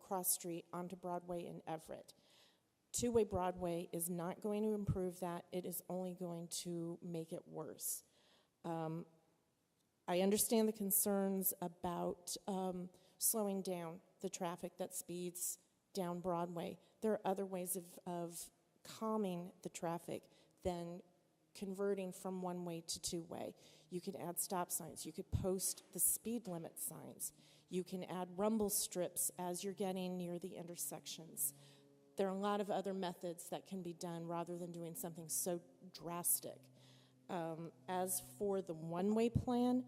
Cross Street, onto Broadway in Everett. Two-way Broadway is not going to improve that. It is only going to make it worse. I understand the concerns about slowing down the traffic that speeds down Broadway. There are other ways of calming the traffic than converting from one-way to two-way. You can add stop signs. You could post the speed limit signs. You can add rumble strips as you're getting near the intersections. There are a lot of other methods that can be done rather than doing something so drastic. As for the one-way plan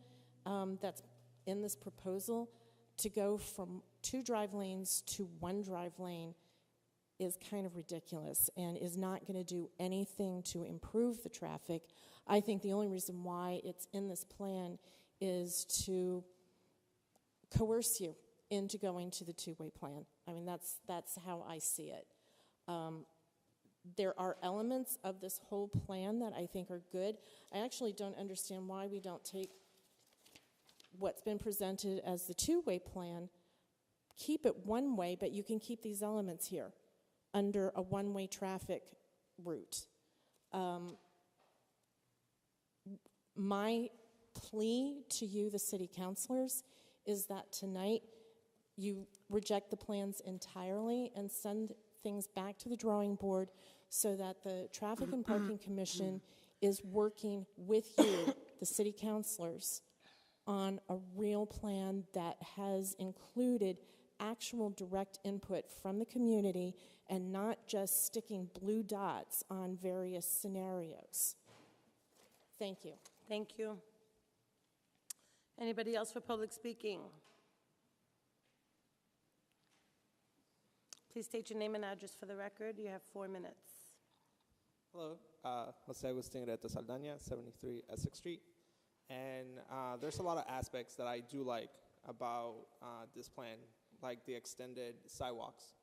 that's in this proposal, to go from 2 drive lanes to 1 drive lane is kind of ridiculous and is not going to do anything to improve the traffic. I think the only reason why it's in this plan is to coerce you into going to the two-way plan. I mean, that's how I see it. There are elements of this whole plan that I think are good. I actually don't understand why we don't take what's been presented as the two-way plan, keep it one way, but you can keep these elements here under a one-way traffic route. My plea to you, the city councilors, is that tonight you reject the plans entirely and send things back to the drawing board so that the Traffic and Parking Commission is working with you, the city councilors, on a real plan that has included actual direct input from the community and not just sticking blue dots on various scenarios. Thank you. Thank you. Anybody else for public speaking? Please state your name and address for the record. You have 4 minutes. Hello, Jose Agustin Reta Saldaña, 73 Essex Street. And there's a lot of aspects that I do like about this plan, like the extended sidewalks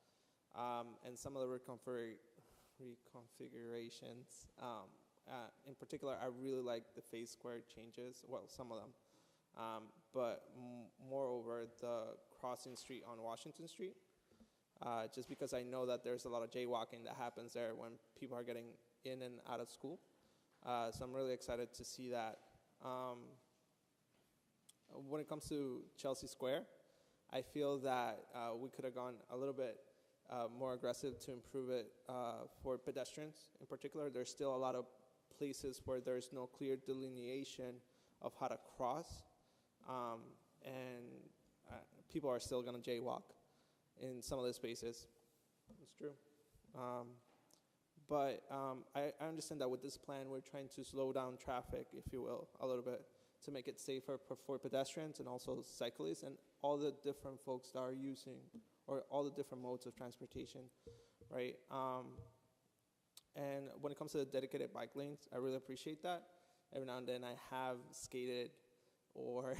and some of the reconfigurations. In particular, I really like the phase square changes, well, some of them. But moreover, the crossing street on Washington Street, just because I know that there's a lot of jaywalking that happens there when people are getting in and out of school. So I'm really excited to see that. When it comes to Chelsea Square, I feel that we could have gone a little bit more aggressive to improve it for pedestrians. In particular, there's still a lot of places where there's no clear delineation of how to cross, and people are still going to jaywalk in some of the spaces. It's true. But I understand that with this plan, we're trying to slow down traffic, if you will, a little bit to make it safer for pedestrians and also cyclists and all the different folks that are using, or all the different modes of transportation, right? And when it comes to the dedicated bike lanes, I really appreciate that. Every now and then I have skated or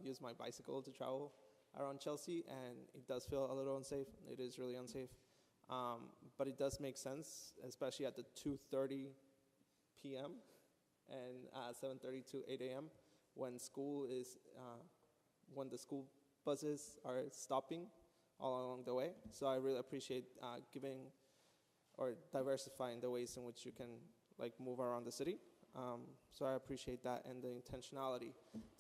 used my bicycle to travel around Chelsea, and it does feel a little unsafe. It is really unsafe. But it does make sense, especially at the 2:30 p.m. and 7:30 to 8 a.m. when school is, when the school buses are stopping all along the way. So I really appreciate giving or diversifying the ways in which you can move around the city. So I appreciate that and the intentionality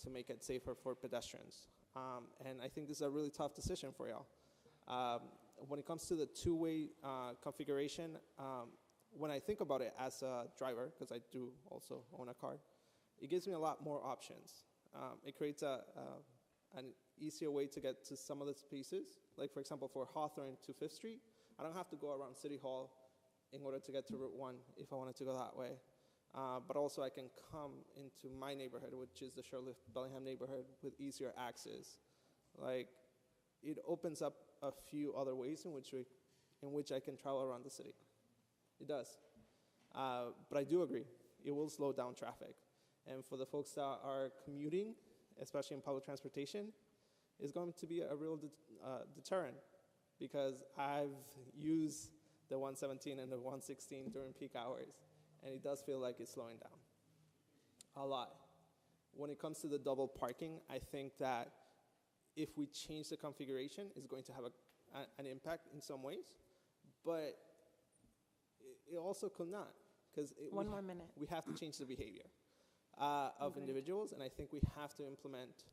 to make it safer for pedestrians. And I think this is a really tough decision for y'all. When it comes to the two-way configuration, when I think about it as a driver, because I do also own a car, it gives me a lot more options. It creates an easier way to get to some of the spaces. Like, for example, for Hawthorne to 5th Street, I don't have to go around City Hall in order to get to Route 1 if I wanted to go that way. But also I can come into my neighborhood, which is the Shirley-Bellingham neighborhood, with easier access. It opens up a few other ways in which I can travel around the city. It does. But I do agree, it will slow down traffic. And for the folks that are commuting, especially in public transportation, it's going to be a real deterrent, because I've used the 117 and the 116 during peak hours, and it does feel like it's slowing down a lot. When it comes to the double parking, I think that if we change the configuration, it's going to have an impact in some ways, but it also could not, because One more minute. we have to change the behavior of individuals, and I think we have to implement,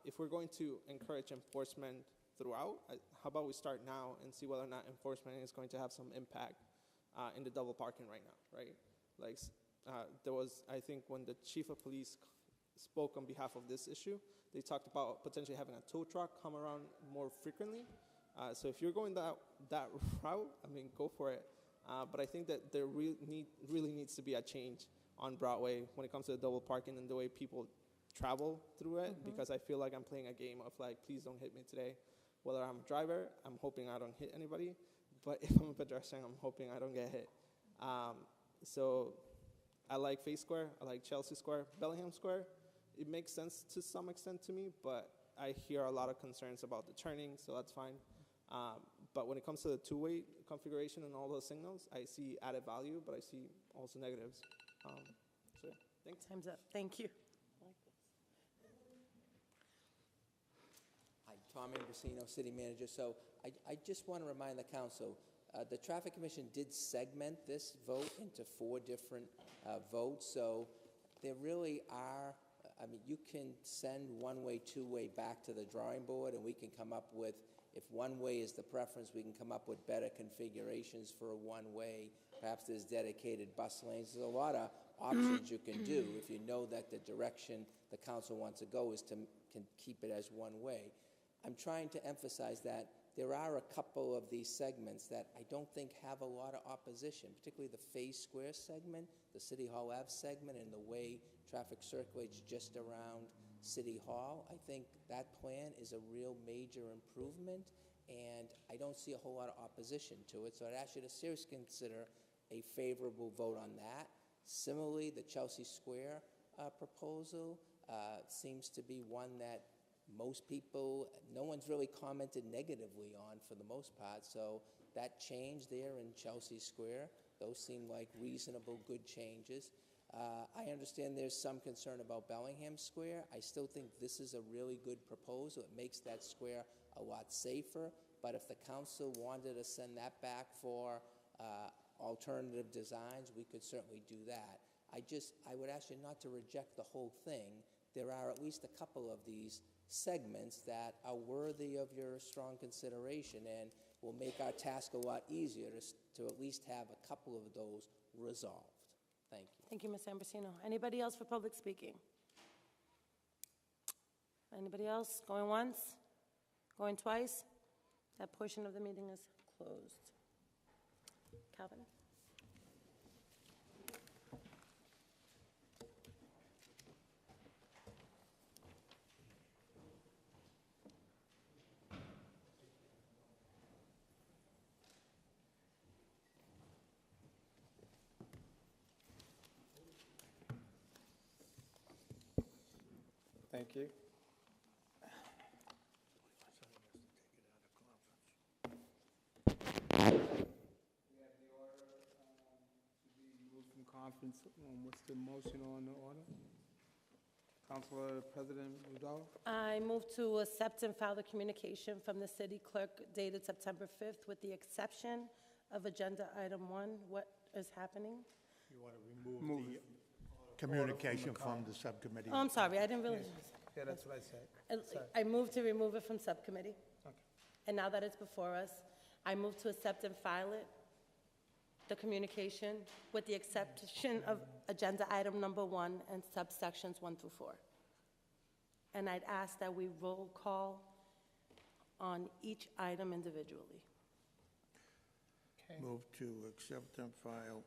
if we're going to encourage enforcement throughout, how about we start now and see whether or not enforcement is going to have some impact in the double parking right now, right? There was, I think, when the chief of police spoke on behalf of this issue, they talked about potentially having a tow truck come around more frequently. So if you're going that route, I mean, go for it. But I think that there really needs to be a change on Broadway when it comes to the double parking and the way people travel through it, because I feel like I'm playing a game of please don't hit me today. Whether I'm a driver, I'm hoping I don't hit anybody. But if I'm a pedestrian, I'm hoping I don't get hit. So I like Face Square, I like Chelsea Square, Bellingham Square. It makes sense to some extent to me, but I hear a lot of concerns about the turning, so that's fine. But when it comes to the two-way configuration and all those signals, I see added value, but I see also negatives. So yeah, thanks. Time's up. Thank you. Tom Ambrosino, City Manager. So I just want to remind the council, the Traffic Commission did segment this vote into 4 different votes. So there really are, I mean, you can send one-way, two-way back to the drawing board, and we can come up with, if one-way is the preference, we can come up with better configurations for a one-way. Perhaps there's dedicated bus lanes. There's a lot of options you can do if you know that the direction the council wants to go is to can keep it as one-way. I'm trying to emphasize that there are a couple of these segments that I don't think have a lot of opposition, particularly the Faye Square segment, the City Hall Ave segment, and the way traffic circulates just around City Hall. I think that plan is a real major improvement, and I don't see a whole lot of opposition to it. So I'd ask you to seriously consider a favorable vote on that. Similarly, the Chelsea Square proposal seems to be one that most people, no one's really commented negatively on for the most part. So that change there in Chelsea Square, those seem like reasonable, good changes. I understand there's some concern about Bellingham Square. I still think this is a really good proposal. It makes that square a lot safer. But if the council wanted to send that back for alternative designs, we could certainly do that. I would ask you not to reject the whole thing. There are at least a couple of these segments that are worthy of your strong consideration and will make our task a lot easier to at least have a couple of those resolved. Thank you. Thank you, Ms. Ambrosino. Anybody else for public speaking? Anybody else? Going once? Going twice? That portion of the meeting is closed. Calvin? Thank you. We have the order to be moved from conference. What's the motion on the order? Councilor President Rudolph? I move to accept and file the communication from the city clerk dated September 5th with the exception of agenda item 1. What is happening? You want to remove the communication from the subcommittee? Oh, I'm sorry, I didn't realize. Yeah, that's what I said. I move to remove it from subcommittee. Okay. And now that it's before us, I move to accept and file it, the communication, with the exception of agenda item number 1 and subsections 1 through 4. And I'd ask that we roll call on each item individually. Okay. Move to accept and file.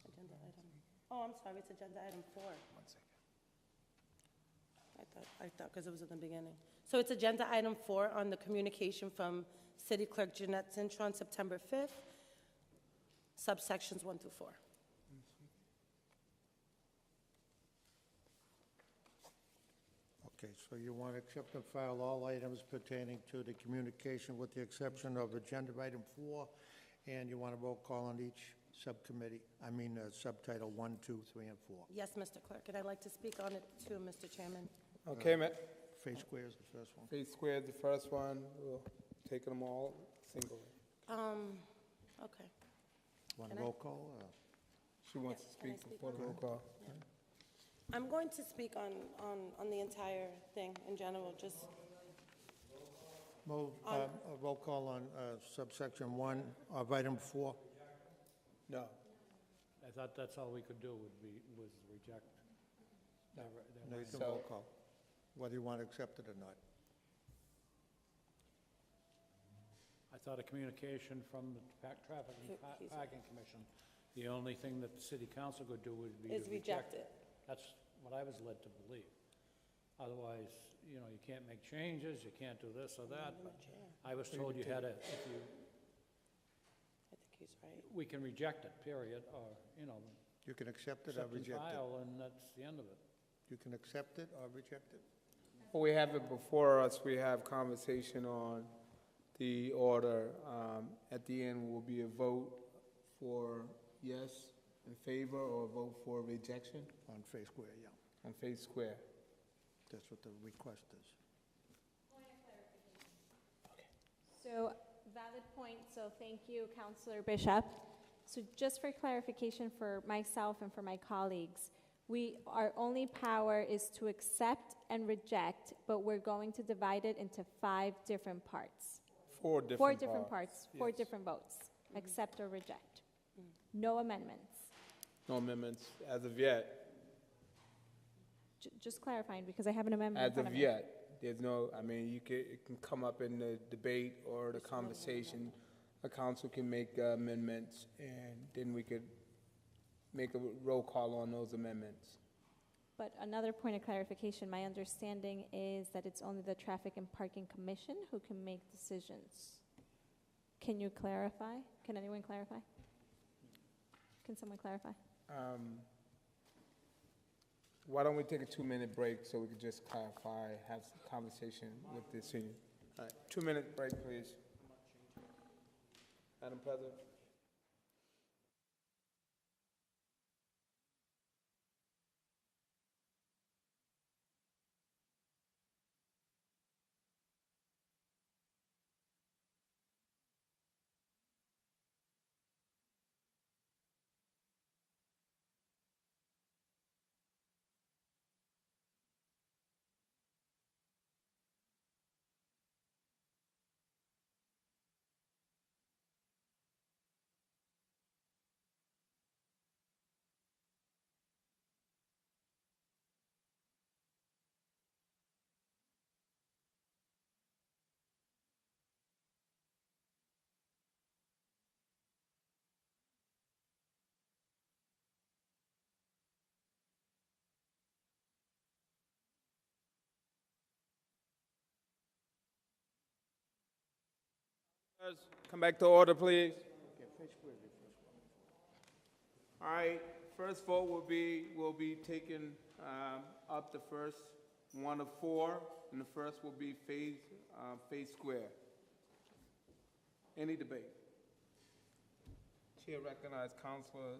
Agenda item. Oh, I'm sorry, it's agenda item 4. 1 second. I thought because it was in the beginning. So it's agenda item 4 on the communication from City Clerk Jeanette Cintron, September 5th, subsections 1 through 4. Okay, so you want to accept and file all items pertaining to the communication with the exception of agenda item 4, and you want to roll call on each subcommittee, subtitle 1, 2, 3, and 4. Yes, Mr. Clerk, and I'd like to speak on it too, Mr. Chairman. Okay, Matt. Faith Square is the first one. Faith Square is the first one. We'll take them all singly. Okay. Want Can a I- roll call? She wants to Can I speak speak before the roll call. I'm going to speak on the entire thing in general, just, Move, a roll call on subsection 1 of item 4. No. I thought that's all we could do was reject. No, you can So- roll call, whether you want to accept it or not. I thought a communication from the Traffic and He's- Parking Commission, the only thing that the city council could do would be to is reject it. That's what I was led to believe. Otherwise, you can't make changes, you can't do this or that, but I was told you had to, if you, I think he's right. we can reject it, period, or, You can accept it or accept and reject it. file, and that's the end of it. You can accept it or reject it. Well, we have it before us. We have conversation on the order. At the end will be a vote for yes, in favor, or a vote for rejection On Faith Square, yeah. on Faith Square. That's what the request is. So, valid point, so thank you, Councillor Bishop. So just for clarification for myself and for my colleagues, our only power is to accept and reject, but we're going to divide it into 5 different parts. Four different Four different parts, 4 yes. different votes, accept or reject. No amendments. No amendments as of yet. Just clarifying, because I have an amendment in As front of of me. yet, there's no, I mean, it can come up in the debate or the conversation. A council can make amendments, and then we could make a roll call on those amendments. But another point of clarification, my understanding is that it's only the Traffic and Parking Commission who can make decisions. Can you clarify? Can anyone clarify? Can someone clarify? Why don't we take a 2-minute break so we can just clarify, have some conversation with the senior? All right, 2-minute break, please. Madam President. Come back to order, please. All right, first vote will be taken up the first one of 4, and the first will be Faith Square. Any debate? Chair recognizes Councilor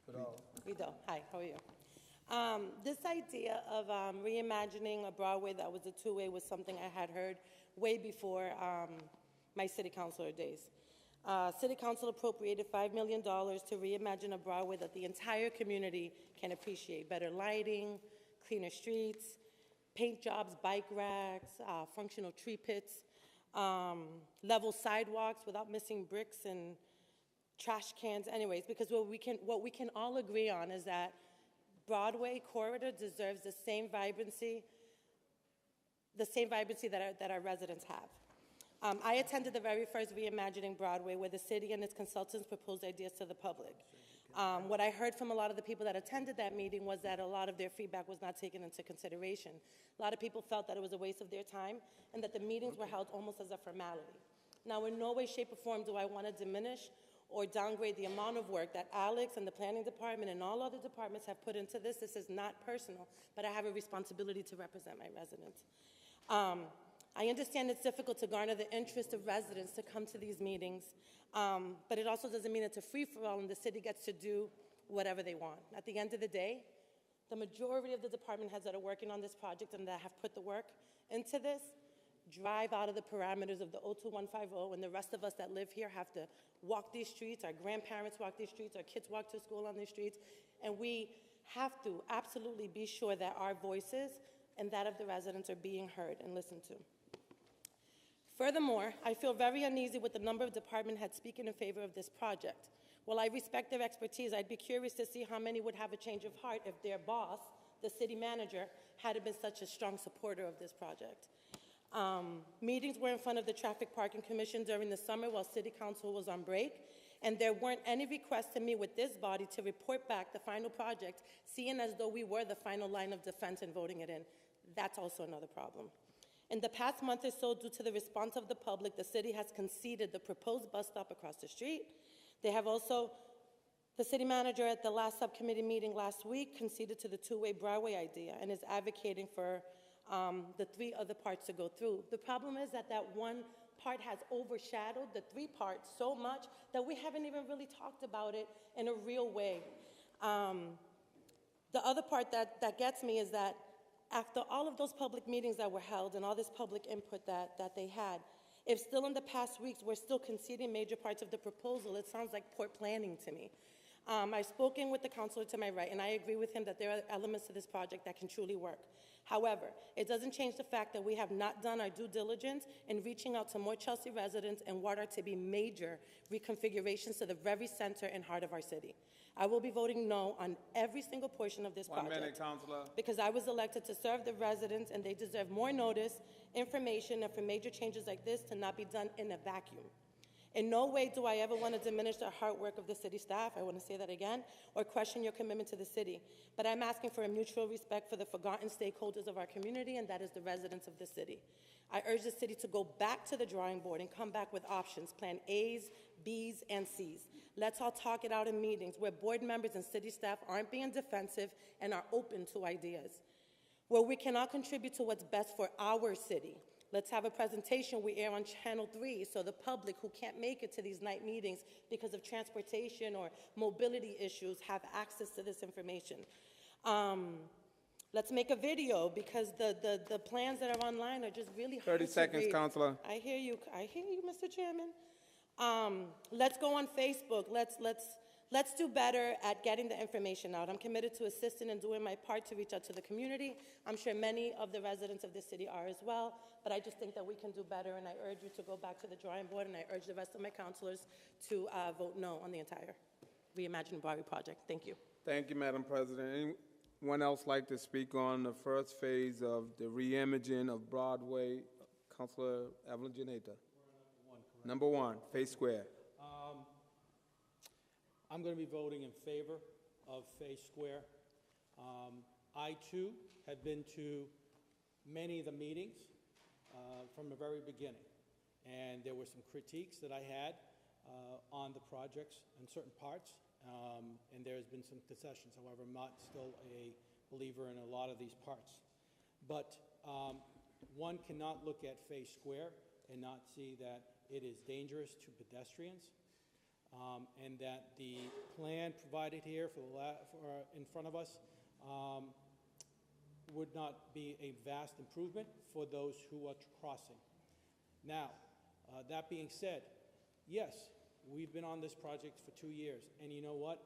Vidal. Guido, hi, how are you? This idea of reimagining a Broadway that was a 2-way was something I had heard way before my city councilor days. City Council appropriated $5 million to reimagine a Broadway that the entire community can appreciate. Better lighting, cleaner streets, paint jobs, bike racks, functional tree pits, level sidewalks without missing bricks and trash cans. Anyways, because what we can all agree on is that Broadway corridor deserves the same vibrancy that our residents have. I attended the very first Reimagining Broadway, where the city and its consultants proposed ideas to the public. What I heard from a lot of the people that attended that meeting was that a lot of their feedback was not taken into consideration. A lot of people felt that it was a waste of their time and that the meetings were held almost as a formality. Now, in no way, shape, or form do I want to diminish or downgrade the amount of work that Alex and the planning department and all other departments have put into this. This is not personal, but I have a responsibility to represent my residents. I understand it's difficult to garner the interest of residents to come to these meetings, but it also doesn't mean it's a free-for-all and the city gets to do whatever they want. At the end of the day, the majority of the department heads that are working on this project and that have put the work into this drive out of the parameters of the 02150, and the rest of us that live here have to walk these streets, our grandparents walk these streets, our kids walk to school on these streets, and we have to absolutely be sure that our voices and that of the residents are being heard and listened to. Furthermore, I feel very uneasy with the number of department heads speaking in favor of this project. While I respect their expertise, I'd be curious to see how many would have a change of heart if their boss, the city manager, hadn't been such a strong supporter of this project. Meetings were in front of the Traffic Parking Commission during the summer while City Council was on break, and there weren't any requests to meet with this body to report back the final project, seeing as though we were the final line of defense in voting it in. That's also another problem. In the past month or so, due to the response of the public, the city has conceded the proposed bus stop across the street. They have also, the city manager at the last subcommittee meeting last week conceded to the 2-way Broadway idea and is advocating for the 3 other parts to go through. The problem is that that one part has overshadowed the 3 parts so much that we haven't even really talked about it in a real way. The other part that gets me is that after all of those public meetings that were held and all this public input that they had, If still in the past weeks, we're still conceding major parts of the proposal, it sounds like poor planning to me. I've spoken with the counselor to my right, and I agree with him that there are elements to this project that can truly work. However, it doesn't change the fact that we have not done our due diligence in reaching out to more Chelsea residents and what are to be major reconfigurations to the very center and heart of our city. I will be voting no on every single portion of this project. 1 minute, Counselor. Because I was elected to serve the residents, and they deserve more notice, information, and for major changes like this to not be done in a vacuum. In no way do I ever want to diminish the hard work of the city staff, I want to say that again, or question your commitment to the city. But I'm asking for a mutual respect for the forgotten stakeholders of our community, and that is the residents of the city. I urge the city to go back to the drawing board and come back with options, plan A's, B's, and C's. Let's all talk it out in meetings where board members and city staff aren't being defensive and are open to ideas. Where we can all contribute to what's best for our city. Let's have a presentation we air on Channel 3 so the public who can't make it to these night meetings because of transportation or mobility issues have access to this information. Let's make a video because the plans that are online are just really hard 30 to seconds, read. Counselor. I hear you, Mr. Chairman. Let's go on Facebook. Let's do better at getting the information out. I'm committed to assisting and doing my part to reach out to the community. I'm sure many of the residents of this city are as well, but I just think that we can do better, and I urge you to go back to the drawing board, and I urge the rest of my councilors to vote no on the entire Reimagining Broadway project. Thank you. Thank you, Madam President. Anyone else like to speak on the first phase of the reimaging of Broadway? Councilor Evelyn Janeta. Number 1, Face Square. I'm going to be voting in favor of Face Square. I, too, have been to many of the meetings from the very beginning, and there were some critiques that I had on the projects in certain parts, and there's been some concessions. However, I'm not still a believer in a lot of these parts. But one cannot look at Face Square and not see that it is dangerous to pedestrians, and that the plan provided here in front of us would not be a vast improvement for those who are crossing. Now, that being said, yes, we've been on this project for 2 years, and you know what?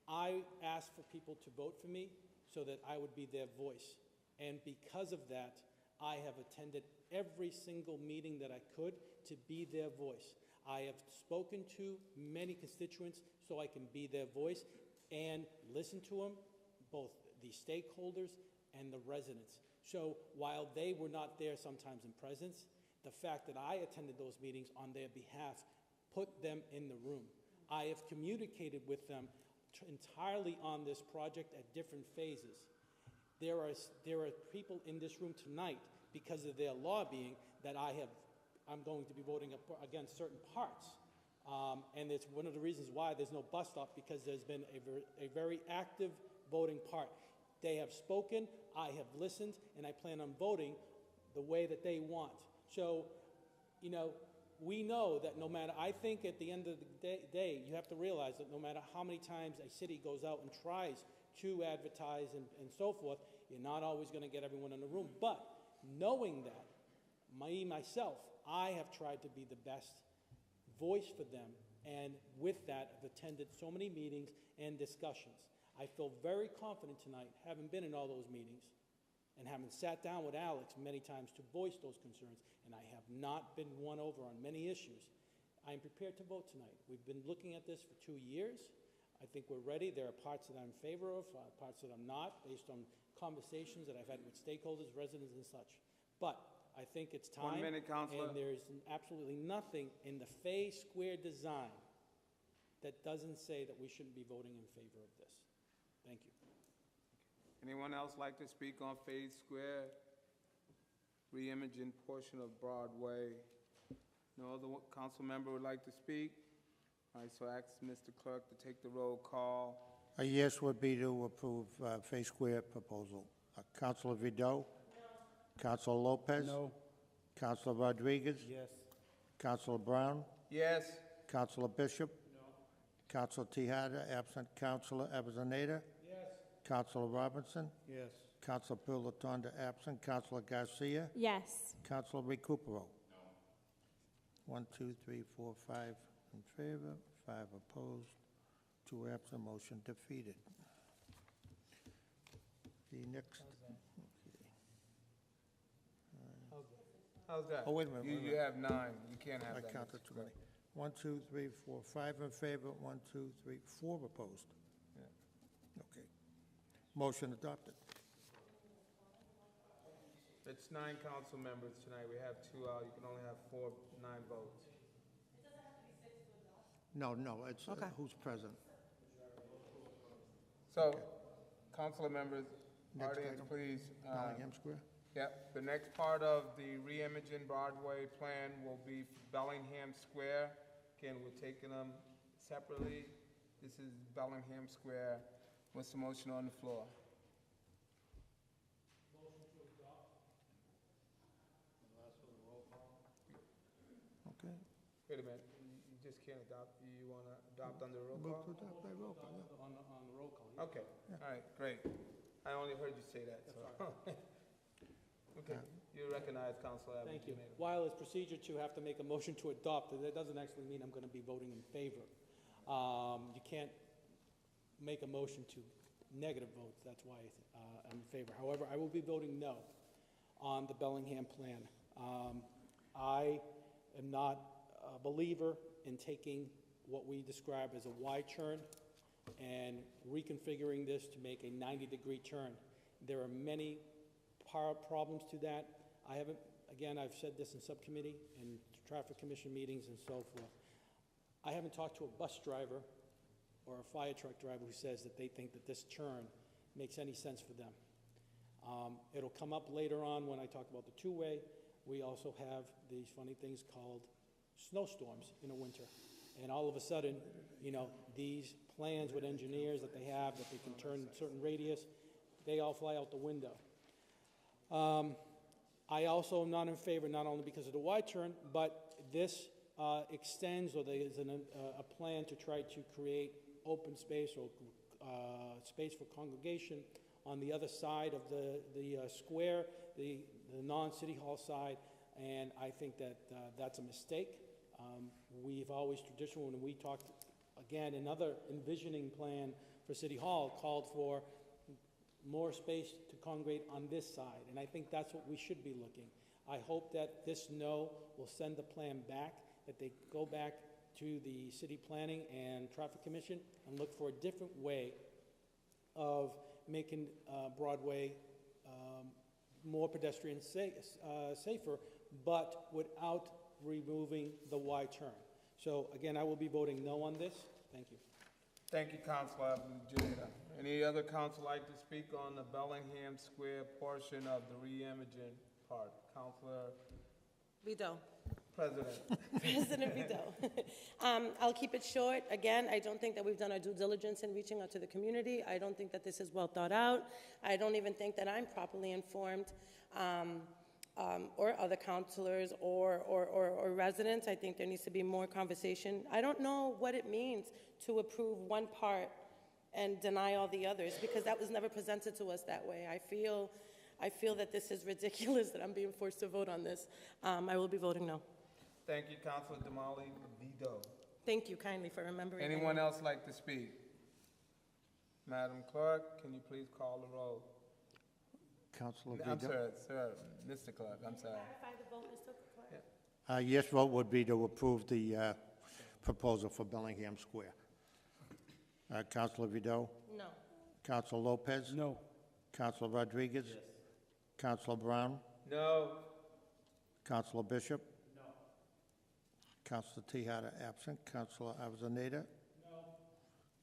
I asked for people to vote for me so that I would be their voice, and because of that, I have attended every single meeting that I could to be their voice. I have spoken to many constituents so I can be their voice and listen to them, both the stakeholders and the residents. So while they were not there sometimes in presence, the fact that I attended those meetings on their behalf put them in the room. I have communicated with them entirely on this project at different phases. There are people in this room tonight, because of their lobbying, that I'm going to be voting against certain parts. And it's one of the reasons why there's no bus stop, because there's been a very active voting part. They have spoken, I have listened, and I plan on voting the way that they want. So, you know, we know that no matter, I think at the end of the day, you have to realize that no matter how many times a city goes out and tries to advertise and so forth, you're not always going to get everyone in the room. But knowing that, myself, I have tried to be the best voice for them, and with that, I've attended so many meetings and discussions. I feel very confident tonight, having been in all those meetings, and having sat down with Alex many times to voice those concerns, and I have not been won over on many issues. I am prepared to vote tonight. We've been looking at this for 2 years. I think we're ready. There are parts that I'm in favor of, parts that I'm not, based on conversations that I've had with stakeholders, residents, and such. But I think it's time. 1 minute, Counselor. And there's absolutely nothing in the Face Square design that doesn't say that we shouldn't be voting in favor of this. Thank you. Anyone else like to speak on Face Square, reimaging portion of Broadway? No other council member would like to speak? All right, so I ask Mr. Clerk to take the roll call. A yes would be to approve Face Square proposal. Councilor Vido? No. Councilor Lopez? No. Councilor Rodriguez? Yes. Councilor Brown? Yes. Councilor Bishop? No. Councilor Tejada, absent. Councilor Avellaneda? Yes. Councilor Robinson? Yes. Councilor Pilatanda, absent. Councilor Garcia? Yes. Councilor Recupero? No. 1, 2, 3, 4, 5 in favor, 5 opposed, 2 absent, motion defeated. The next, How's that? Oh, wait a minute, wait a You minute. have 9, you can't have I that. counted Mr. too many. Clerk. 1, 2, 3, 4, 5 in favor, 1, 2, 3, 4 opposed. Yeah. Okay. Motion adopted. It's 9 council members tonight, we have 2 out, you can only have 9 votes. No, it's Okay. who's present. So, councilor members, Next audience, item. please. Bellingham Square? Yep, the next part of the re-imaging Broadway plan will be Bellingham Square. Again, we're taking them separately. This is Bellingham Square. What's the motion on the floor? Okay. Wait a minute, you just can't adopt, you want to adopt under roll Move call? to adopt by roll call, yeah. On the roll call. Okay, all right, great. I only heard you say that, so. Okay, you recognize Councilor Thank you. Avellaneda. While it's procedure to have to make a motion to adopt, that doesn't actually mean I'm going to be voting in favor. You can't make a motion to negative votes, that's why I'm in favor. However, I will be voting no on the Bellingham plan. I am not a believer in taking what we describe as a Y turn and reconfiguring this to make a 90-degree turn. There are many problems to that. I haven't, again, I've said this in subcommittee and traffic commission meetings and so forth. I haven't talked to a bus driver or a fire truck driver who says that they think that this turn makes any sense for them. It'll come up later on when I talk about the two-way. We also have these funny things called snowstorms in the winter. And all of a sudden, you know, these plans with engineers that they have, that they can turn a certain radius, they all fly out the window. I also am not in favor, not only because of the Y turn, but this extends, or there is a plan to try to create open space or space for congregation on the other side of the square, the non-city hall side, and I think that that's a mistake. We've always traditionally, when we talked, again, another envisioning plan for City Hall called for more space to congregate on this side, and I think that's what we should be looking. I hope that this no will send the plan back, that they go back to the City Planning and Traffic Commission and look for a different way of making Broadway more pedestrian safer, but without removing the Y turn. So again, I will be voting no on this. Thank you. Thank you, Councilor Avellaneda. Any other council like to speak on the Bellingham Square portion of the re-imaging part? Councilor Vido. President. President Vido. I'll keep it short. Again, I don't think that we've done our due diligence in reaching out to the community. I don't think that this is well thought out. I don't even think that I'm properly informed, or other counselors or residents. I think there needs to be more conversation. I don't know what it means to approve one part and deny all the others, because that was never presented to us that way. I feel that this is ridiculous that I'm being forced to vote on this. I will be voting no. Thank you, Councilor Damali Vido. Thank you kindly for remembering. Anyone else like to speak? Madam Clerk, can you please call the roll? Councilor I'm Vido? sorry, Mr. Clerk, I'm sorry. Clarify the vote, Mr. Clerk. Yes vote would be to approve the proposal for Bellingham Square. Councilor Vido? No. Councilor Lopez? No. Councilor Rodriguez? Yes. Councilor Brown? No. Councilor Bishop? No. Councilor Tahada absent. Councilor Avellaneda? No.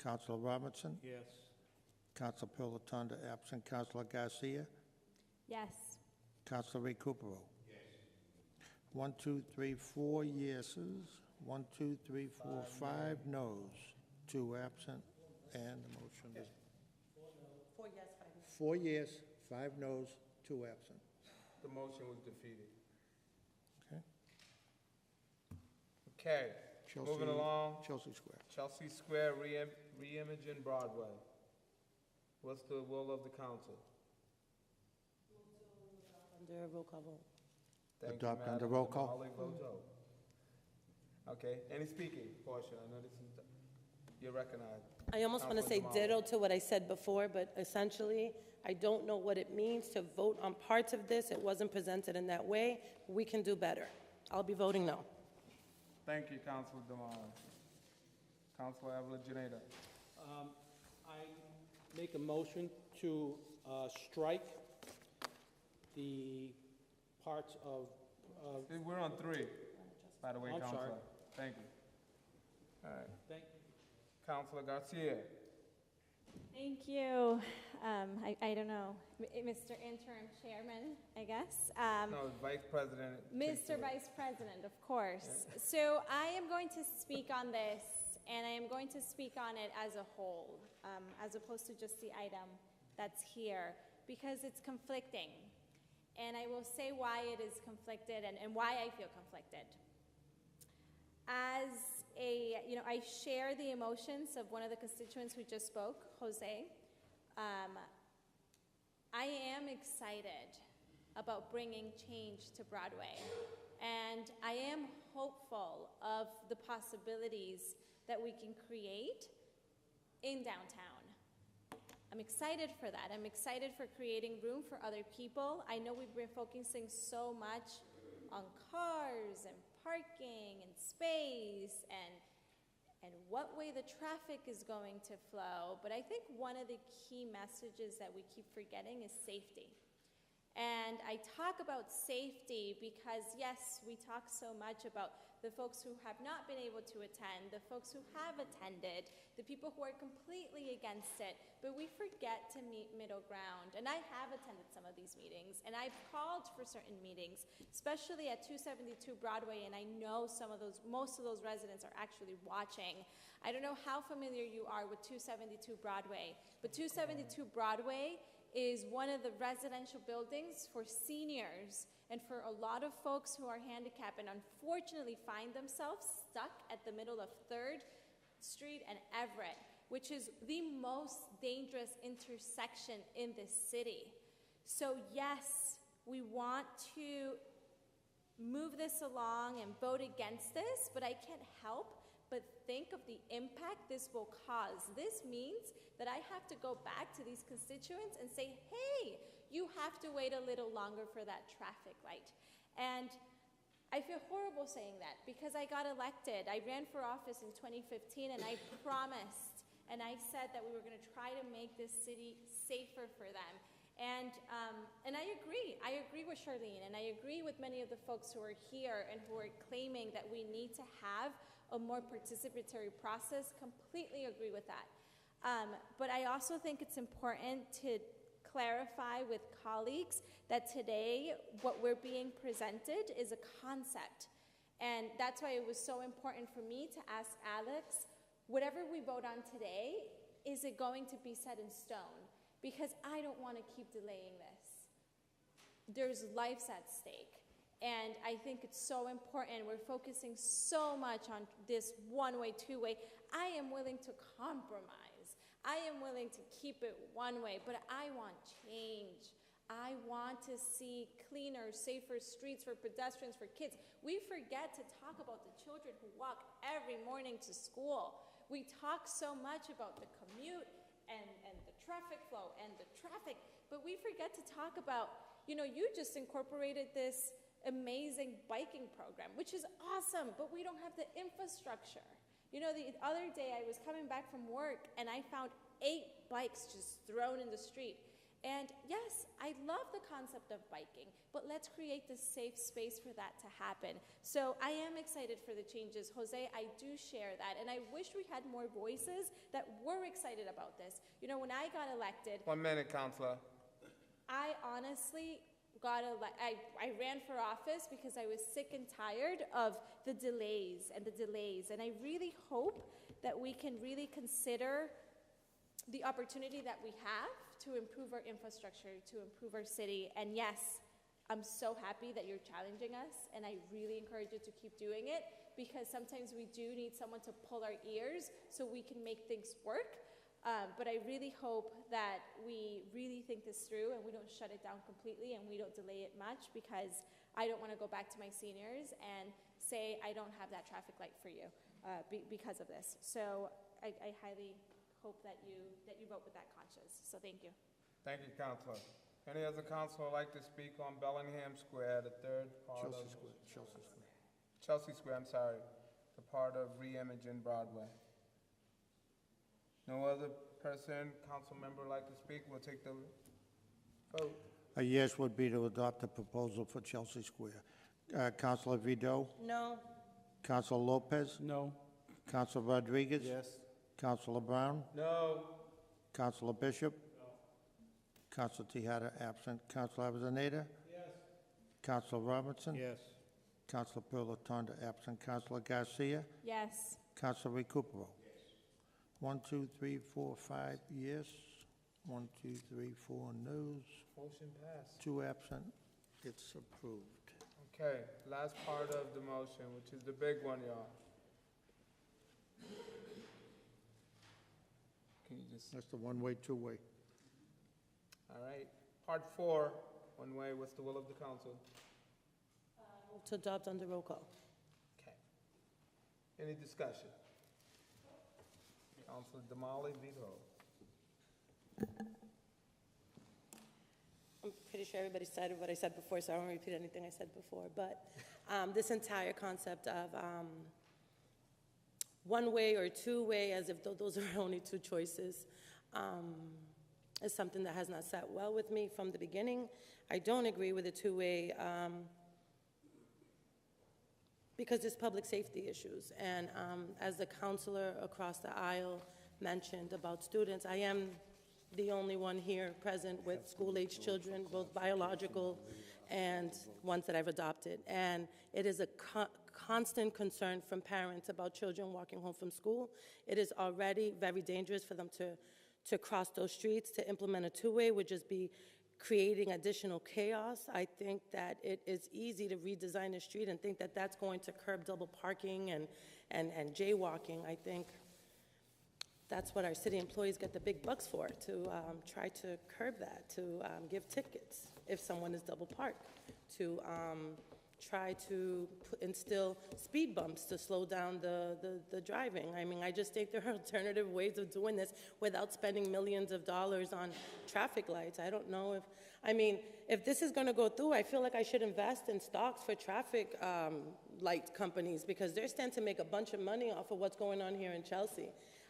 Councilor Robinson? Yes. Councilor Pilatanda absent. Councilor Garcia? Yes. Councilor Ray Recupero? Yes. 1, 2, 3, 4 yeses. 1, 2, 3, 4, 5 noes. 2 absent, and the motion is 4 yes, 5 no. 4 yes, 5 noes, 2 absent. The motion was defeated. Okay. Okay, moving along. Chelsea Square. Chelsea Square re-imaging Broadway. What's the will of the council? Under roll call vote. Thank Adopt you, under Madam roll call. Damali Vido. Okay, any speaking portion? I know this is, you're recognized. I almost want to say Councilman ditto to what I said before, but essentially, I don't know what it means to vote on parts of this. It wasn't presented in that way. We can do better. I'll be voting no. Thank you, Councilor Damon. Councilor Evelyn Janeda. I make a motion to strike the parts of, We're on 3, by the way, I'm Councilor. sorry. Thank you. All right, thank, Councilor Garcia. Thank you. I don't know, Mr. Interim Chairman, I guess. No, Vice President. Mr. Vice President, of course. So I am going to speak on this, and I am going to speak on it as a whole, as opposed to just the item that's here, because it's conflicting. And I will say why it is conflicted and why I feel conflicted. As I share the emotions of one of the constituents who just spoke, Jose. I am excited about bringing change to Broadway, and I am hopeful of the possibilities that we can create in downtown. I'm excited for that. I'm excited for creating room for other people. I know we've been focusing so much on cars and parking and space and what way the traffic is going to flow, but I think one of the key messages that we keep forgetting is safety. And I talk about safety because, yes, we talk so much about the folks who have not been able to attend, the folks who have attended, the people who are completely against it, but we forget to meet middle ground. And I have attended some of these meetings, and I've called for certain meetings, especially at 272 Broadway, and I know most of those residents are actually watching. I don't know how familiar you are with 272 Broadway, but 272 Broadway is one of the residential buildings for seniors and for a lot of folks who are handicapped and unfortunately find themselves stuck at the middle of 3rd Street and Everett, which is the most dangerous intersection in this city. So yes, we want to move this along and vote against this, but I can't help but think of the impact this will cause. This means that I have to go back to these constituents and say, hey, you have to wait a little longer for that traffic light. And I feel horrible saying that because I got elected. I ran for office in 2015 and I promised and I said that we were going to try to make this city safer for them. And I agree. I agree with Charlene, and I agree with many of the folks who are here and who are claiming that we need to have a more participatory process. Completely agree with that. But I also think it's important to clarify with colleagues that today what we're being presented is a concept. And that's why it was so important for me to ask Alex, whatever we vote on today, is it going to be set in stone? Because I don't want to keep delaying this. There's lives at stake. And I think it's so important. We're focusing so much on this one-way, two-way. I am willing to compromise. I am willing to keep it one way, but I want change. I want to see cleaner, safer streets for pedestrians, for kids. We forget to talk about the children who walk every morning to school. We talk so much about the commute and the traffic flow and the traffic, but we forget to talk about, you just incorporated this amazing biking program, which is awesome, but we don't have the infrastructure. The other day I was coming back from work and I found 8 bikes just thrown in the street. And yes, I love the concept of biking, but let's create the safe space for that to happen. So I am excited for the changes. Jose, I do share that, and I wish we had more voices that were excited about this. When I got elected— 1 minute, Counselor. I honestly I ran for office because I was sick and tired of the delays, and I really hope that we can really consider the opportunity that we have to improve our infrastructure, to improve our city. And yes, I'm so happy that you're challenging us, and I really encourage you to keep doing it, because sometimes we do need someone to pull our ears so we can make things work. But I really hope that we really think this through and we don't shut it down completely and we don't delay it much, because I don't want to go back to my seniors and say, I don't have that traffic light for you because of this. So I highly hope that you vote with that conscience. So thank you. Thank you, Counselor. Any other counselor like to speak on Bellingham Square, the third part Chelsea of... Square, Chelsea Square. Chelsea Square, I'm sorry, the part of re-imaging Broadway. No other person, council member like to speak? We'll take the vote. A yes would be to adopt the proposal for Chelsea Square. Councilor Vido? No. Councilor Lopez? No. Councilor Rodriguez? Yes. Councilor Brown? No. Councilor Bishop? Councilor Tahada absent. Councilor Avellaneda? Yes. Councilor Robinson? Yes. Councilor Pilatanda absent. Councilor Garcia? Yes. Councilor Recupero? Yes. 1, 2, 3, 4, 5 yes. 1, 2, 3, 4 no's. Motion passed. 2 absent. It's approved. Okay, last part of the motion, which is the big one, y'all. Can you just... That's the one-way, two-way. All right. Part 4, one way. What's the will of the council? Move to adopt under roll call. Okay. Any discussion? Councilor Damali, veto. I'm pretty sure everybody said what I said before, so I won't repeat anything I said before. But this entire concept of one-way or two-way, as if those are only two choices, is something that has not sat well with me from the beginning. I don't agree with the two-way because there's public safety issues. And as the counselor across the aisle mentioned about students, I am the only one here present with school-age children, both biological and ones that I've adopted. And it is a constant concern from parents about children walking home from school. It is already very dangerous for them to cross those streets. To implement a two-way would just be creating additional chaos. I think that it is easy to redesign a street and think that that's going to curb double parking and jaywalking. I think that's what our city employees get the big bucks for, to try to curb that, to give tickets if someone is double parked, to try to instill speed bumps to slow down the driving. I mean, I just think there are alternative ways of doing this without spending millions of dollars on traffic lights. I don't know if this is going to go through, I feel like I should invest in stocks for traffic light companies, because they stand to make a bunch of money off of what's going on here in Chelsea.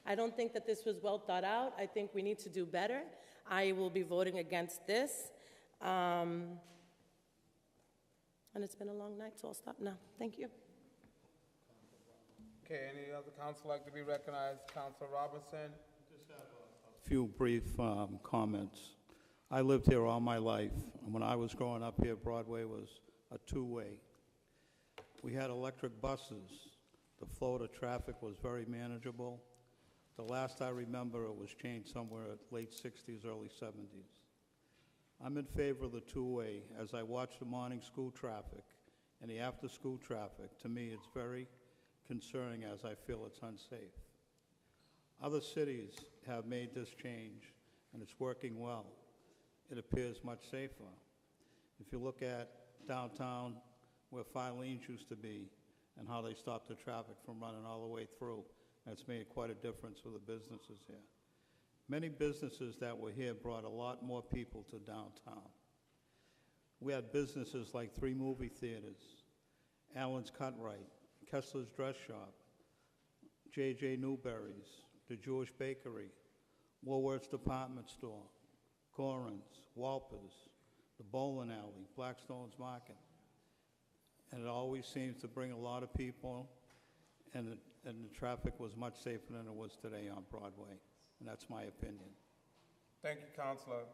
I don't think that this was well thought out. I think we need to do better. I will be voting against this. And it's been a long night, so I'll stop now. Thank you. Okay, any other council like to be recognized? Councilor Robinson? Just have a few brief comments. I lived here all my life. And when I was growing up here, Broadway was a two-way. We had electric buses. The flow of traffic was very manageable. The last I remember, it was changed somewhere at late 60s, early 70s. I'm in favor of the two-way. As I watch the morning school traffic and the after-school traffic, to me it's very concerning, as I feel it's unsafe. Other cities have made this change, and it's working well. It appears much safer. If you look at downtown, where Filene's used to be, and how they stopped the traffic from running all the way through, that's made quite a difference for the businesses here. Many businesses that were here brought a lot more people to downtown. We had businesses like 3 movie theaters, Allen's Cut Right, Kessler's Dress Shop, J.J. Newberry's, the Jewish Bakery, Woolworth's Department Store, Gorin's, Walper's, the bowling alley, Blackstone's Market. And it always seems to bring a lot of people, and the traffic was much safer than it was today on Broadway. And that's my opinion. Thank you, Councilor.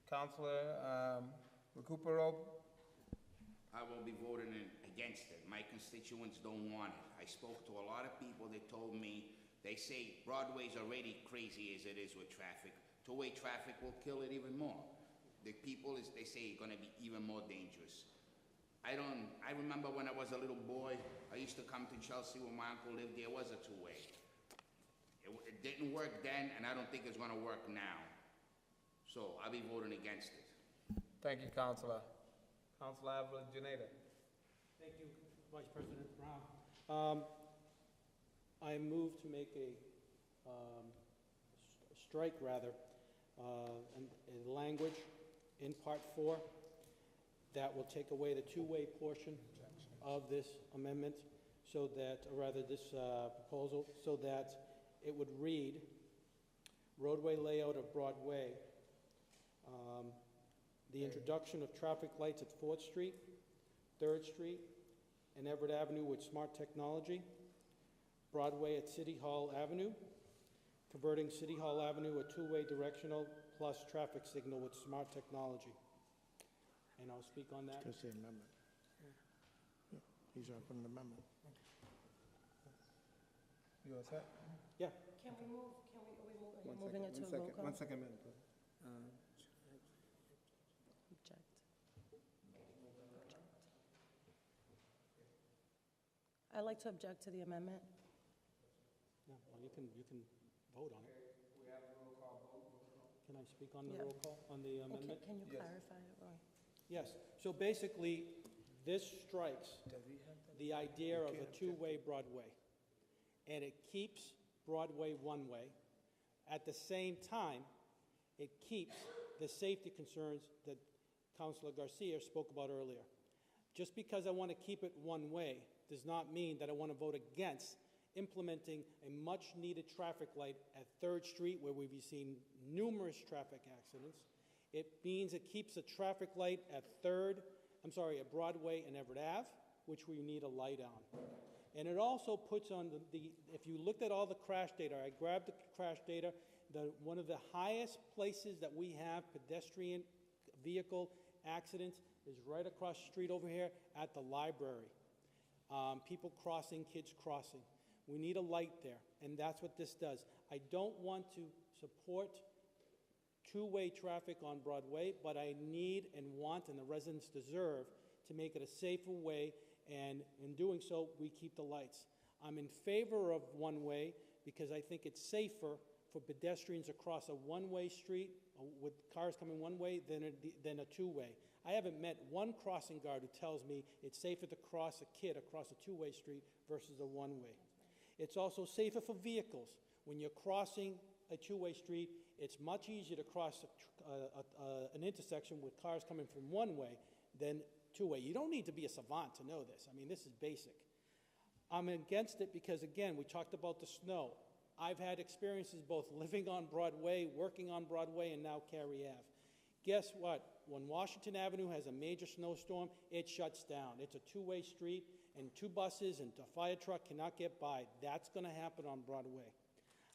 Councilor Recupero? I will be voting against it. My constituents don't want it. I spoke to a lot of people that told me, they say Broadway's already crazy as it is with traffic. Two-way traffic will kill it even more. The people, they say, are gonna be even more dangerous. I remember when I was a little boy, I used to come to Chelsea when my uncle lived there. Was a two-way. It didn't work then, and I don't think it's gonna work now. So I'll be voting against it. Thank you, Councilor. Councilor Avellaneda. Thank you. Vice President Brown. I move to make a strike, rather, a language in Part 4 that will take away the two-way portion of this amendment, so that, or rather this proposal, so that it would read, roadway layout of Broadway, the introduction of traffic lights at 4th Street, 3rd Street, and Everett Avenue with smart technology, Broadway at City Hall Avenue, converting City Hall Avenue a two-way directional plus traffic signal with smart technology. And I'll speak on that. Just the amendment. Yeah, he's up on the amendment. You all set? Yeah. Can we move, are we moving it to a One roll second, call? 1 second, Madam Clerk. Object. I'd like to object to the amendment. No, well, you can vote on it. Can I speak on the Yeah. roll call, on the amendment? Can you clarify it, Roy? Yes, so basically, this strikes the idea of a two-way Broadway, and it keeps Broadway one-way. At the same time, it keeps the safety concerns that Councilor Garcia spoke about earlier. Just because I want to keep it one way does not mean that I want to vote against implementing a much-needed traffic light at 3rd Street, where we've seen numerous traffic accidents. It means it keeps a traffic light at at Broadway and Everett Ave, which we need a light on. And it also puts on if you looked at all the crash data, I grabbed the crash data, one of the highest places that we have pedestrian vehicle accidents is right across the street over here at the library. People crossing, kids crossing. We need a light there, and that's what this does. I don't want to support two-way traffic on Broadway, but I need and want, and the residents deserve, to make it a safer way, and in doing so, we keep the lights. I'm in favor of one-way because I think it's safer for pedestrians across a one-way street with cars coming one way than a two-way. I haven't met one crossing guard who tells me it's safer to cross a kid across a two-way street versus a one-way. It's also safer for vehicles. When you're crossing a two-way street, it's much easier to cross an intersection with cars coming from one way than two-way. You don't need to be a savant to know this. I mean, this is basic. I'm against it because, again, we talked about the snow. I've had experiences both living on Broadway, working on Broadway, and now Cary Ave. Guess what? When Washington Avenue has a major snowstorm, it shuts down. It's a two-way street, and two buses and a fire truck cannot get by. That's going to happen on Broadway.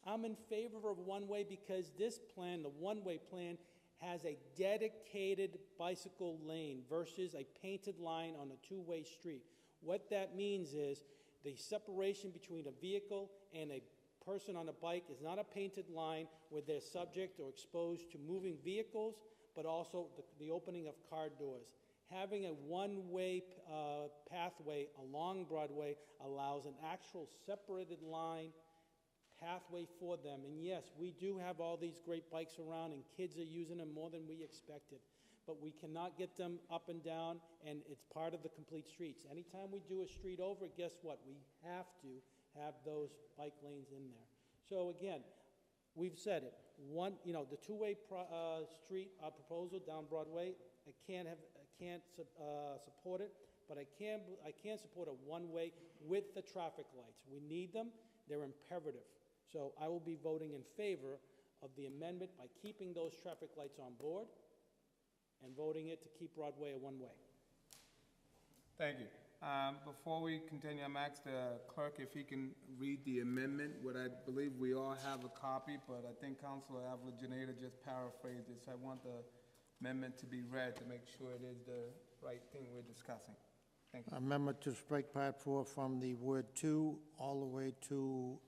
I'm in favor of one-way because this plan, the one-way plan, has a dedicated bicycle lane versus a painted line on a two-way street. What that means is the separation between a vehicle and a person on a bike is not a painted line where they're subject or exposed to moving vehicles, but also the opening of car doors. Having a one-way pathway along Broadway allows an actual separated line pathway for them. And yes, we do have all these great bikes around, and kids are using them more than we expected. But we cannot get them up and down, and it's part of the complete streets. Anytime we do a street over, guess what? We have to have those bike lanes in there. So again, we've said it. The two-way street proposal down Broadway, I can't support it, but I can support a one-way with the traffic lights. We need them. They're imperative. So I will be voting in favor of the amendment by keeping those traffic lights on board and voting it to keep Broadway a one-way. Thank you. Before we continue, I'm asked the clerk if he can read the amendment, what I believe we all have a copy, but I think Councilor Avila-Janeda just paraphrased it, so I want the amendment to be read to make sure it is the right thing we're discussing. Thank you. Amendment to strike Part 4 from the word "to" all the way to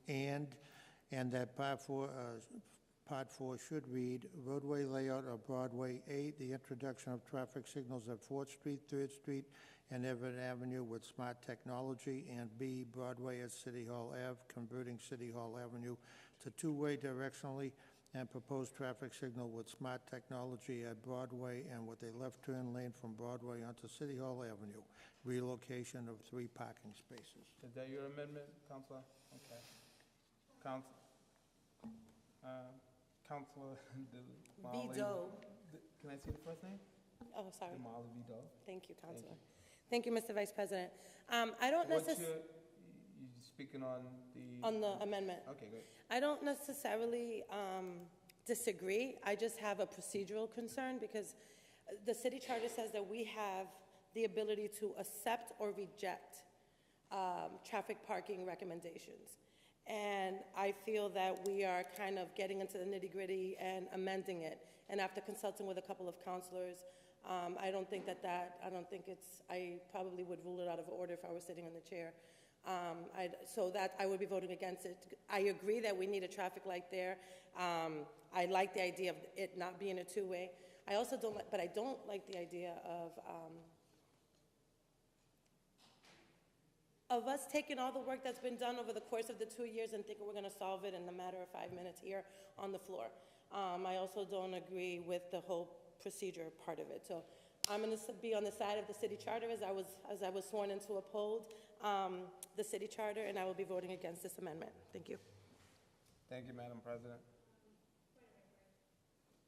and that Part 4 should read, roadway layout of Broadway 8, the introduction of traffic signals at 4th Street, 3rd Street, and Everett Avenue with smart technology, and B, Broadway at City Hall Ave, converting City Hall Avenue to two-way directionally and proposed traffic signal with smart technology at Broadway and with a left turn lane from Broadway onto City Hall Avenue. Relocation of 3 parking spaces. Is that your amendment, Counselor? Okay. Counselor Damali. Vido. Can I see the first name? Oh, sorry. Damali Vido. Thank you, Counselor. you. Thank you, Mr. Vice President. I don't What's necessarily, you speaking on the? on the amendment, Okay, good. I don't necessarily disagree. I just have a procedural concern because the city charter says that we have the ability to accept or reject traffic parking recommendations. And I feel that we are kind of getting into the nitty-gritty and amending it. And after consulting with a couple of counselors, I don't think I probably would rule it out of order if I were sitting in the chair. So that I would be voting against it. I agree that we need a traffic light there. I like the idea of it not being a two-way. I also don't like, but I don't like the idea of us taking all the work that's been done over the course of the 2 years and thinking we're going to solve it in a matter of 5 minutes here on the floor. I also don't agree with the whole procedure part of it. So I'm going to be on the side of the city charter as I was sworn in to uphold the city charter, and I will be voting against this amendment. Thank you. Thank you, Madam President.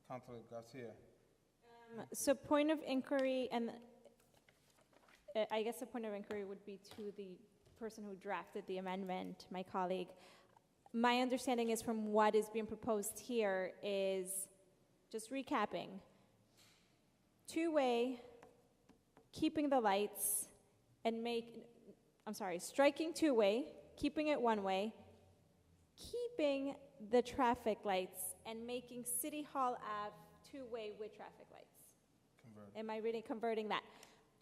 Counselor Garcia. So point of inquiry, and I guess the point of inquiry would be to the person who drafted the amendment, my colleague. My understanding is from what is being proposed here is, just recapping, two-way, keeping the lights, and striking two-way, keeping it one-way, keeping the traffic lights, and making City Hall Ave two-way with traffic lights. Am I really converting that?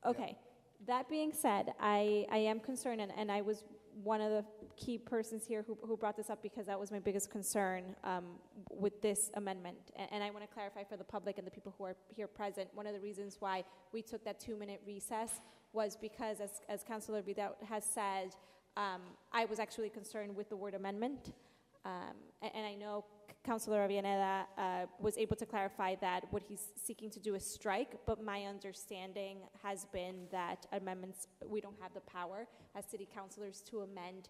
Okay. Yeah. That being said, I am concerned, and I was one of the key persons here who brought this up because that was my biggest concern with this amendment. And I want to clarify for the public and the people who are here present, one of the reasons why we took that 2-minute recess was because, as Councilor Vidal has said, I was actually concerned with the word amendment. And I know Councilor Avellaneda was able to clarify that what he's seeking to do is strike, but my understanding has been that amendments, we don't have the power as city councilors to amend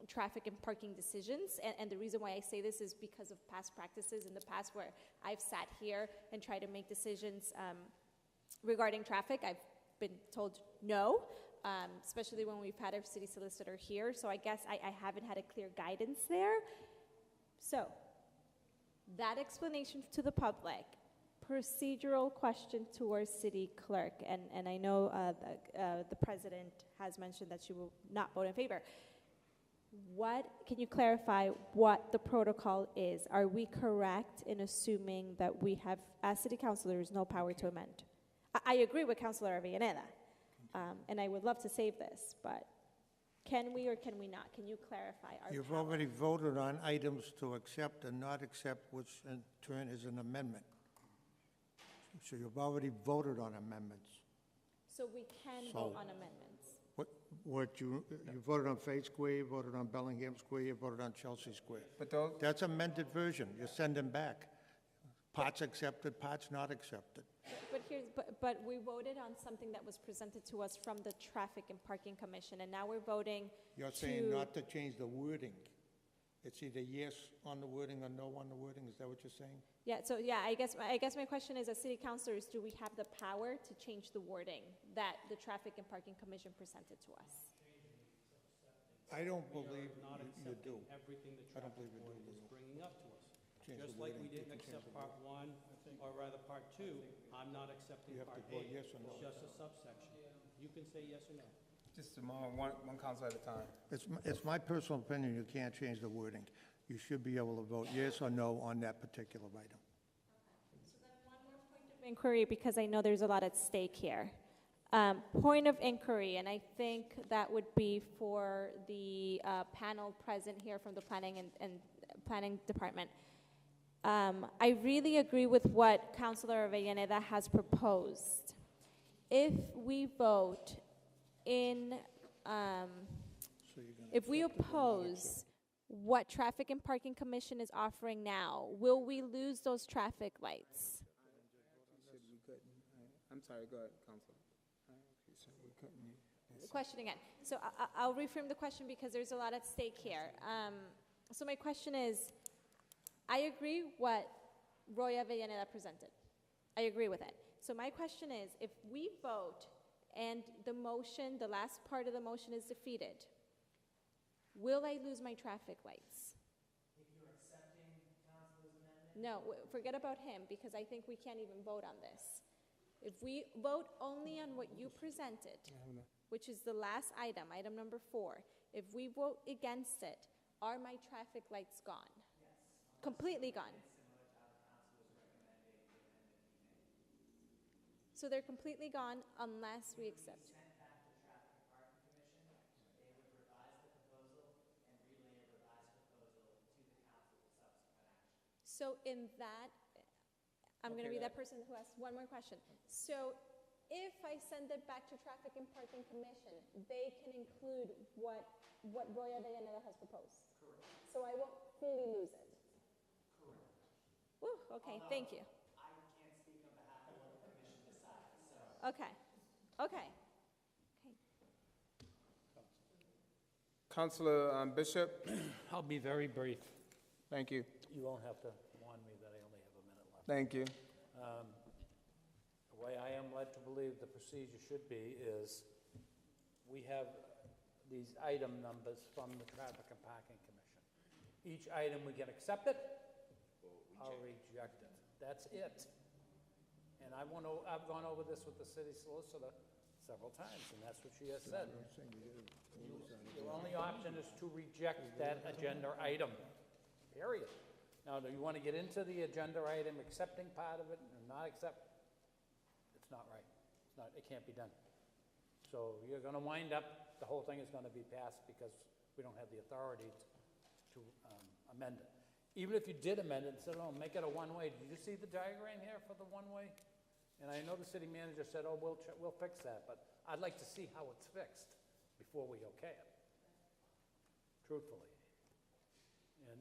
traffic and parking decisions. And the reason why I say this is because of past practices in the past where I've sat here and tried to make decisions regarding traffic. I've been told no. Especially when we've had our city solicitor here. So I guess I haven't had a clear guidance there. So that explanation to the public, procedural question to our city clerk, and I know the president has mentioned that she will not vote in favor. Can you clarify what the protocol is? Are we correct in assuming that we have, as city councilors, no power to amend? I agree with Councilor Avellaneda. And I would love to save this, but can we or can we not? Can you clarify our You've power? already voted on items to accept and not accept, which in turn is an amendment. So you've already voted on amendments. So we can vote on amendments. You voted on Fayette Square, you voted on Bellingham Square, you voted on Chelsea Square. But those, That's amended version. You send them back. Parts accepted, parts not accepted. But we voted on something that was presented to us from the Traffic and Parking Commission, and now we're voting. You're saying not to change the wording. It's either yes on the wording or no on the wording. Is that what you're saying? Yeah. So yeah, I guess my question is, as city councilors, do we have the power to change the wording that the Traffic and Parking Commission presented to us? I don't believe you do. Everything the I don't traffic believe you board do. is bringing up to us. Change Just the like wording. we didn't You can change accept the part 1, or rather part 2, I'm not accepting You have to part 8. vote yes or no. It's just a subsection. You can say yes or no. just one council at a time. It's my personal opinion, you can't change the wording. You should be able to vote yes or no on that particular item. So then one more point of inquiry, because I know there's a lot at stake here. Point of inquiry, and I think that would be for the panel present here from the Planning and Planning Department. I really agree with what Councilor Avellaneda has proposed. If we vote if we oppose what Traffic and Parking Commission is offering now. Will we lose those traffic lights? Said we couldn't. I'm sorry, go ahead, Councilor. You said we couldn't. The question again. So I'll reframe the question because there's a lot at stake here. So my question is, I agree what Roy Avellaneda presented. I agree with it. So my question is, if we vote and the motion, the last part of the motion is defeated, will I lose my traffic lights? If you're accepting Councilor's amendment? No, forget about him, because I think we can't even vote on this. If we vote only on what you presented, which is the last item, item number 4, if we vote against it, are my traffic lights gone? Yes. Completely gone? So they're completely gone unless we accept. So in that, I'm going to be that person who asks one more question. So if I send it back to Traffic and Parking Commission, they can include what Roy Avellaneda has proposed? Correct. So I won't fully lose it? Correct. Woo, okay, thank you. I can't speak on behalf of what the commission decides, so. Okay, okay. Councilor Bishop? I'll be very brief. Thank you. You won't have to warn me that I only have a minute left. Thank you. The way I am led to believe the procedure should be is, we have these item numbers from the Traffic and Parking Commission. Each item we can accept it or reject it. That's it. And I've gone over this with the city solicitor several times, and that's what she has said. Your only option is to reject that agenda item, period. Now, do you want to get into the agenda item, accepting part of it or not accept? It's not right. It can't be done. So you're going to wind up, the whole thing is going to be passed because we don't have the authority to amend it. Even if you did amend it and said, oh, make it a one-way, did you see the diagram here for the one-way? And I know the city manager said, oh, we'll fix that, but I'd like to see how it's fixed before we okay it, truthfully. And,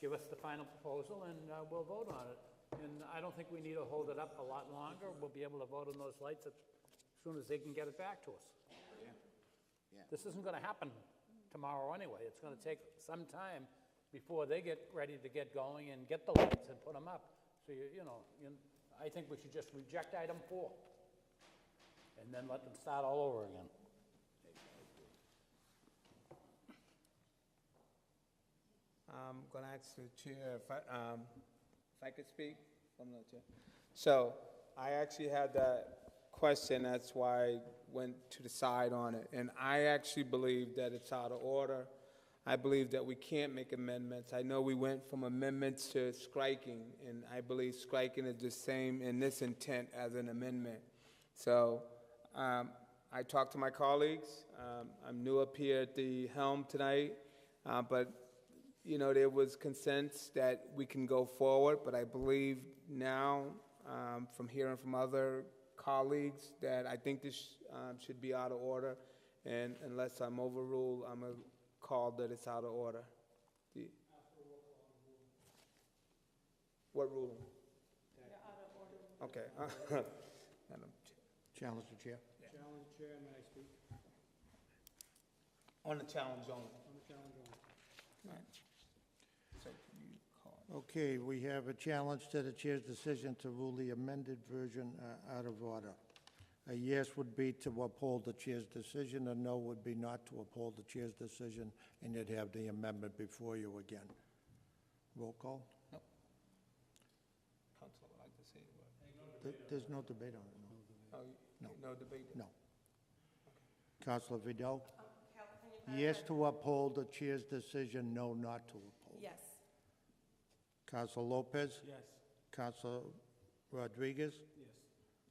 give us the final proposal and we'll vote on it. And I don't think we need to hold it up a lot longer. We'll be able to vote on those lights as soon as they can get it back to us. Yeah. This isn't going to happen tomorrow anyway. It's going to take some time before they get ready to get going and get the lights and put them up. So, I think we should just reject item 4 and then let them start all over again. I'm going to ask the chair if I could speak from the chair. So I actually had that question. That's why I went to the side on it. And I actually believe that it's out of order. I believe that we can't make amendments. I know we went from amendments to striking, and I believe striking is the same in this intent as an amendment. So I talked to my colleagues. I'm new up here at the helm tonight, but there was consensus that we can go forward, but I believe now, from hearing from other colleagues, that I think this should be out of order, and unless I'm overruled, I'm going to call that it's out of order. What ruling? Okay. Madam Chair. Challenge the chair. Challenge the chair, may I speak? On the challenge only. On the challenge only. All right. So you call. Okay, we have a challenge to the chair's decision to rule the amended version out of order. A yes would be to uphold the chair's decision, a no would be not to uphold the chair's decision, and you'd have the amendment before you again. Roll call? No. Council would like to say what? There's no debate on it, Oh, No. No debate? no. Councilor Vidal? Yes to uphold the chair's decision, no not to uphold. Yes. Councilor Lopez? Yes. Councilor Rodriguez? Yes.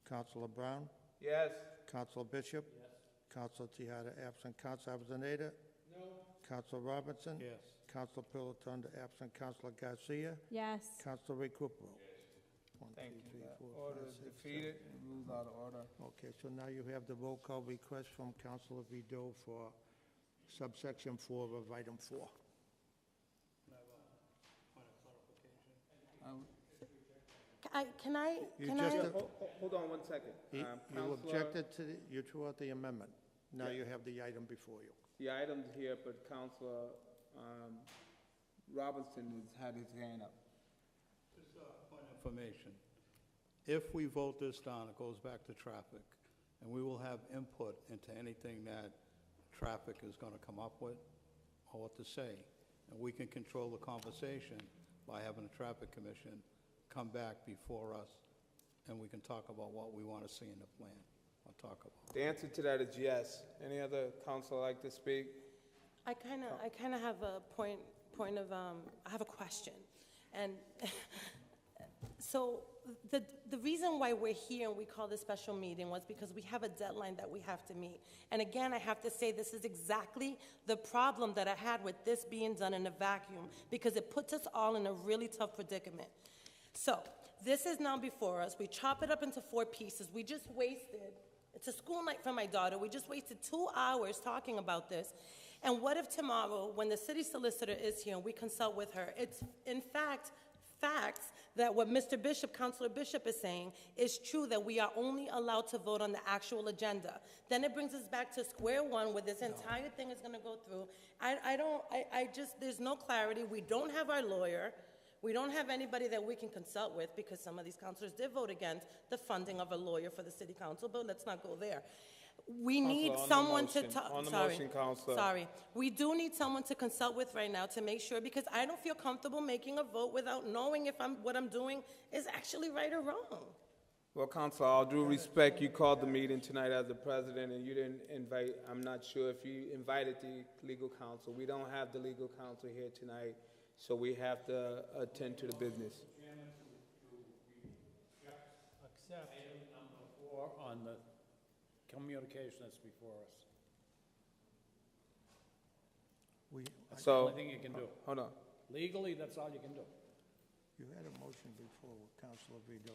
Councilor Brown? Yes. Councilor Bishop? Yes. Councilor Tejada absent. Councilor Avellaneda? No. Councilor Robinson? Yes. Councilor Pilatanda absent. Councilor Garcia? Yes. Councilor Recupero? One, Thank two, you. three, That four, order five, is six, defeated, rules out of order. Okay, so now you have the roll call request from Councilor Vido for subsection 4 of item 4. Can I, You can just- I? Hold on one second. You Counselor- objected to, you threw out the amendment. Now you have the item before you. The item's here, but Counselor Robinson has had his hand up. Just point of information. If we vote this down, it goes back to traffic, and we will have input into anything that traffic is going to come up with or what to say. And we can control the conversation by having a traffic commission come back before us, and we can talk about what we want to see in the plan, or talk about. The answer to that is yes. Any other counselor like to speak? I kind of have a point of, I have a question. And so the reason why we're here and we call this special meeting was because we have a deadline that we have to meet. And again, I have to say this is exactly the problem that I had with this being done in a vacuum, because it puts us all in a really tough predicament. So this is now before us. We chop it up into 4 pieces. We just wasted, it's a school night for my daughter. We just wasted 2 hours talking about this. And what if tomorrow, when the city solicitor is here and we consult with her, it's in fact facts that what Mr. Bishop, Councilor Bishop is saying is true, that we are only allowed to vote on the actual agenda. Then it brings us back to square one where this entire thing is going to go through. There's no clarity. We don't have our lawyer. We don't have anybody that we can consult with, because some of these councilors did vote against the funding of a lawyer for the city council, but let's not go there. We need Counselor, on the someone to motion. talk. On the Sorry. motion, Counselor. Sorry. We do need someone to consult with right now to make sure, because I don't feel comfortable making a vote without knowing if what I'm doing is actually right or wrong. Well, Counselor, all due respect, you called the meeting tonight as the president, and you didn't invite, I'm not sure if you invited the legal counsel. We don't have the legal counsel here tonight, so we have to attend to the business. Accept item number 4 on the communication that's before us. That's the only thing you can do. Hold on. Legally, that's all you can do. You had a motion before with Councilor Vido.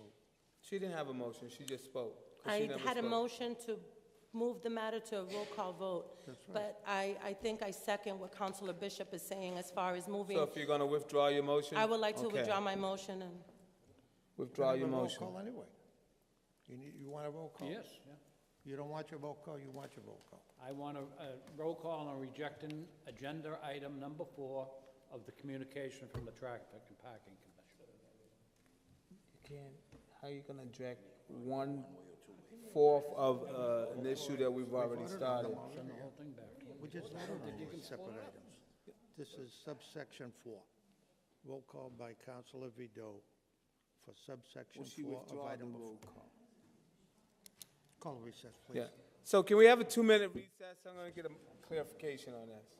She didn't have a motion, she just spoke. 'Cause she I never had a spoke. motion to move the matter to a roll call vote. That's right. But I think I second what Councilor Bishop is saying as far as moving. So if you're going to withdraw your motion? I would like to Okay. withdraw my motion and. Withdraw your motion. Roll call anyway. You want a roll call? Yes, yeah. You don't want your roll call, you want your roll call. I want a roll call on rejecting agenda item number 4 of the communication from the Traffic and Parking Commission. You can't, how you going to direct 1/4 of an issue that we've already started? Send the whole thing back to them. We just voted on these separate items. This is subsection 4. Roll call by Councilor Vido for subsection 4 of item 4. Call a recess, please. Yeah. So can we have a 2-minute recess? I'm going to get a clarification on this.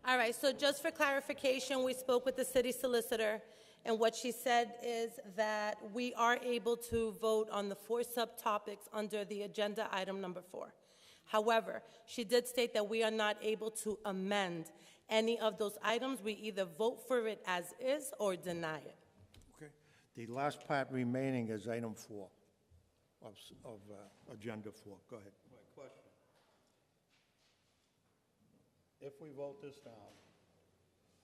All right, so just for clarification, we spoke with the city solicitor, and what she said is that we are able to vote on the 4 subtopics under the agenda item number 4. However, she did state that we are not able to amend any of those items. We either vote for it as is or deny it. Okay. The last part remaining is item 4 of agenda 4. Go ahead. My question. If we vote this down,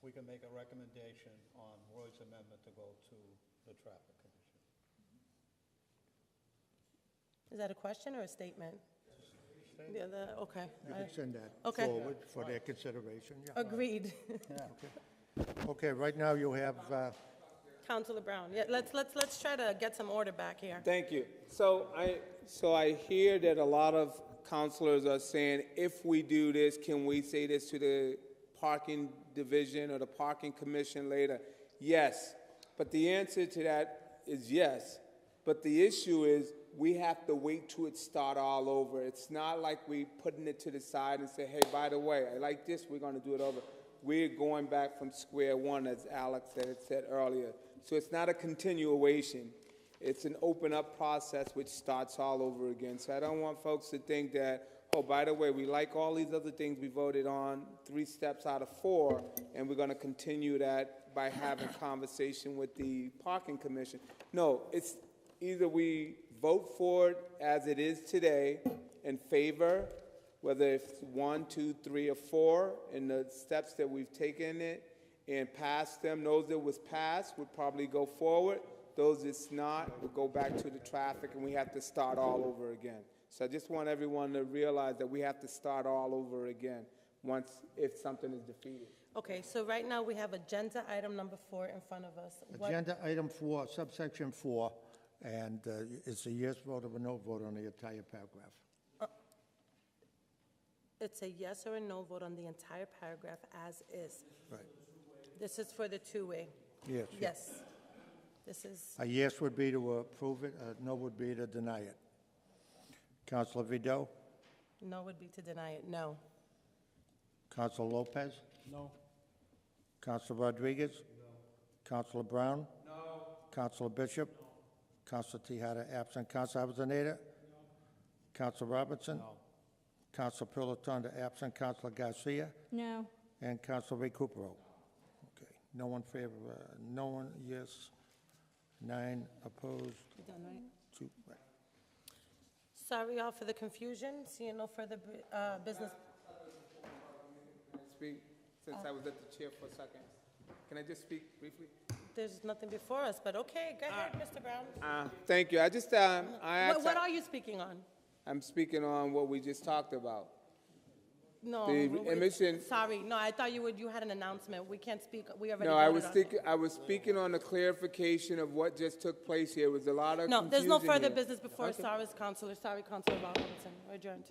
we can make a recommendation on Roy's amendment to go to the Traffic Commission. Is that a question or a statement? Yeah, okay. You can send that Okay. forward for their consideration. Yeah. Agreed. Okay, right now you have, Councilor Brown, yeah, let's try to get some order back here. Thank you. So I hear that a lot of councilors are saying, if we do this, can we say this to the parking division or the parking commission later? Yes, but the answer to that is yes. But the issue is, we have to wait till it start all over. It's not like we putting it to the side and say, hey, by the way, I like this, we're gonna do it over. We're going back from square one, as Alex had said earlier. So it's not a continuation. It's an open up process which starts all over again. So I don't want folks to think that, oh, by the way, we like all these other things we voted on, 3 steps out of 4, and we're gonna continue that by having conversation with the parking commission. No, it's either we vote for it as it is today in favor, whether it's 1, 2, 3, or 4, and the steps that we've taken it and passed them. Those that was passed would probably go forward. Those that's not would go back to the traffic, and we have to start all over again. So I just want everyone to realize that we have to start all over again if something is defeated. Okay, so right now we have agenda item number 4 in front of us. Agenda item 4, subsection 4, and it's a yes vote or a no vote on the entire paragraph. It's a yes or a no vote on the entire paragraph as is. Right. This is for the two-way. Yes. Yes. This is, A yes would be to approve it, a no would be to deny it. Councilor Vido? no would be to deny it, no. Councilor Lopez? No. Councilor Rodriguez? No. Councilor Brown? No. Councilor Bishop? No. Councilor Tahada absent. Councilor Avellaneda? No. Councilor Robinson? No. Councilor Pilatanda absent. Councilor Garcia? No. And Councilor Recupero? Okay. No one favor, no one yes, 9 opposed, You done, right? 2. Right. Sorry all for the confusion. Seeing no further business. Can I speak, since I was at the chair for a second? Can I just speak briefly? There's nothing before us, but okay, go ahead, Mr. Brown. Thank you. I just, What are you speaking on? I'm speaking on what we just talked about. No. The wait, emission- Sorry, no, I thought you had an announcement. We can't speak, we already No, voted on it. I was speaking on the clarification of what just took place here. It was a lot of No, there's no confusion further here. business before us. Okay. Sorry, Councilor Robinson. We're adjourned.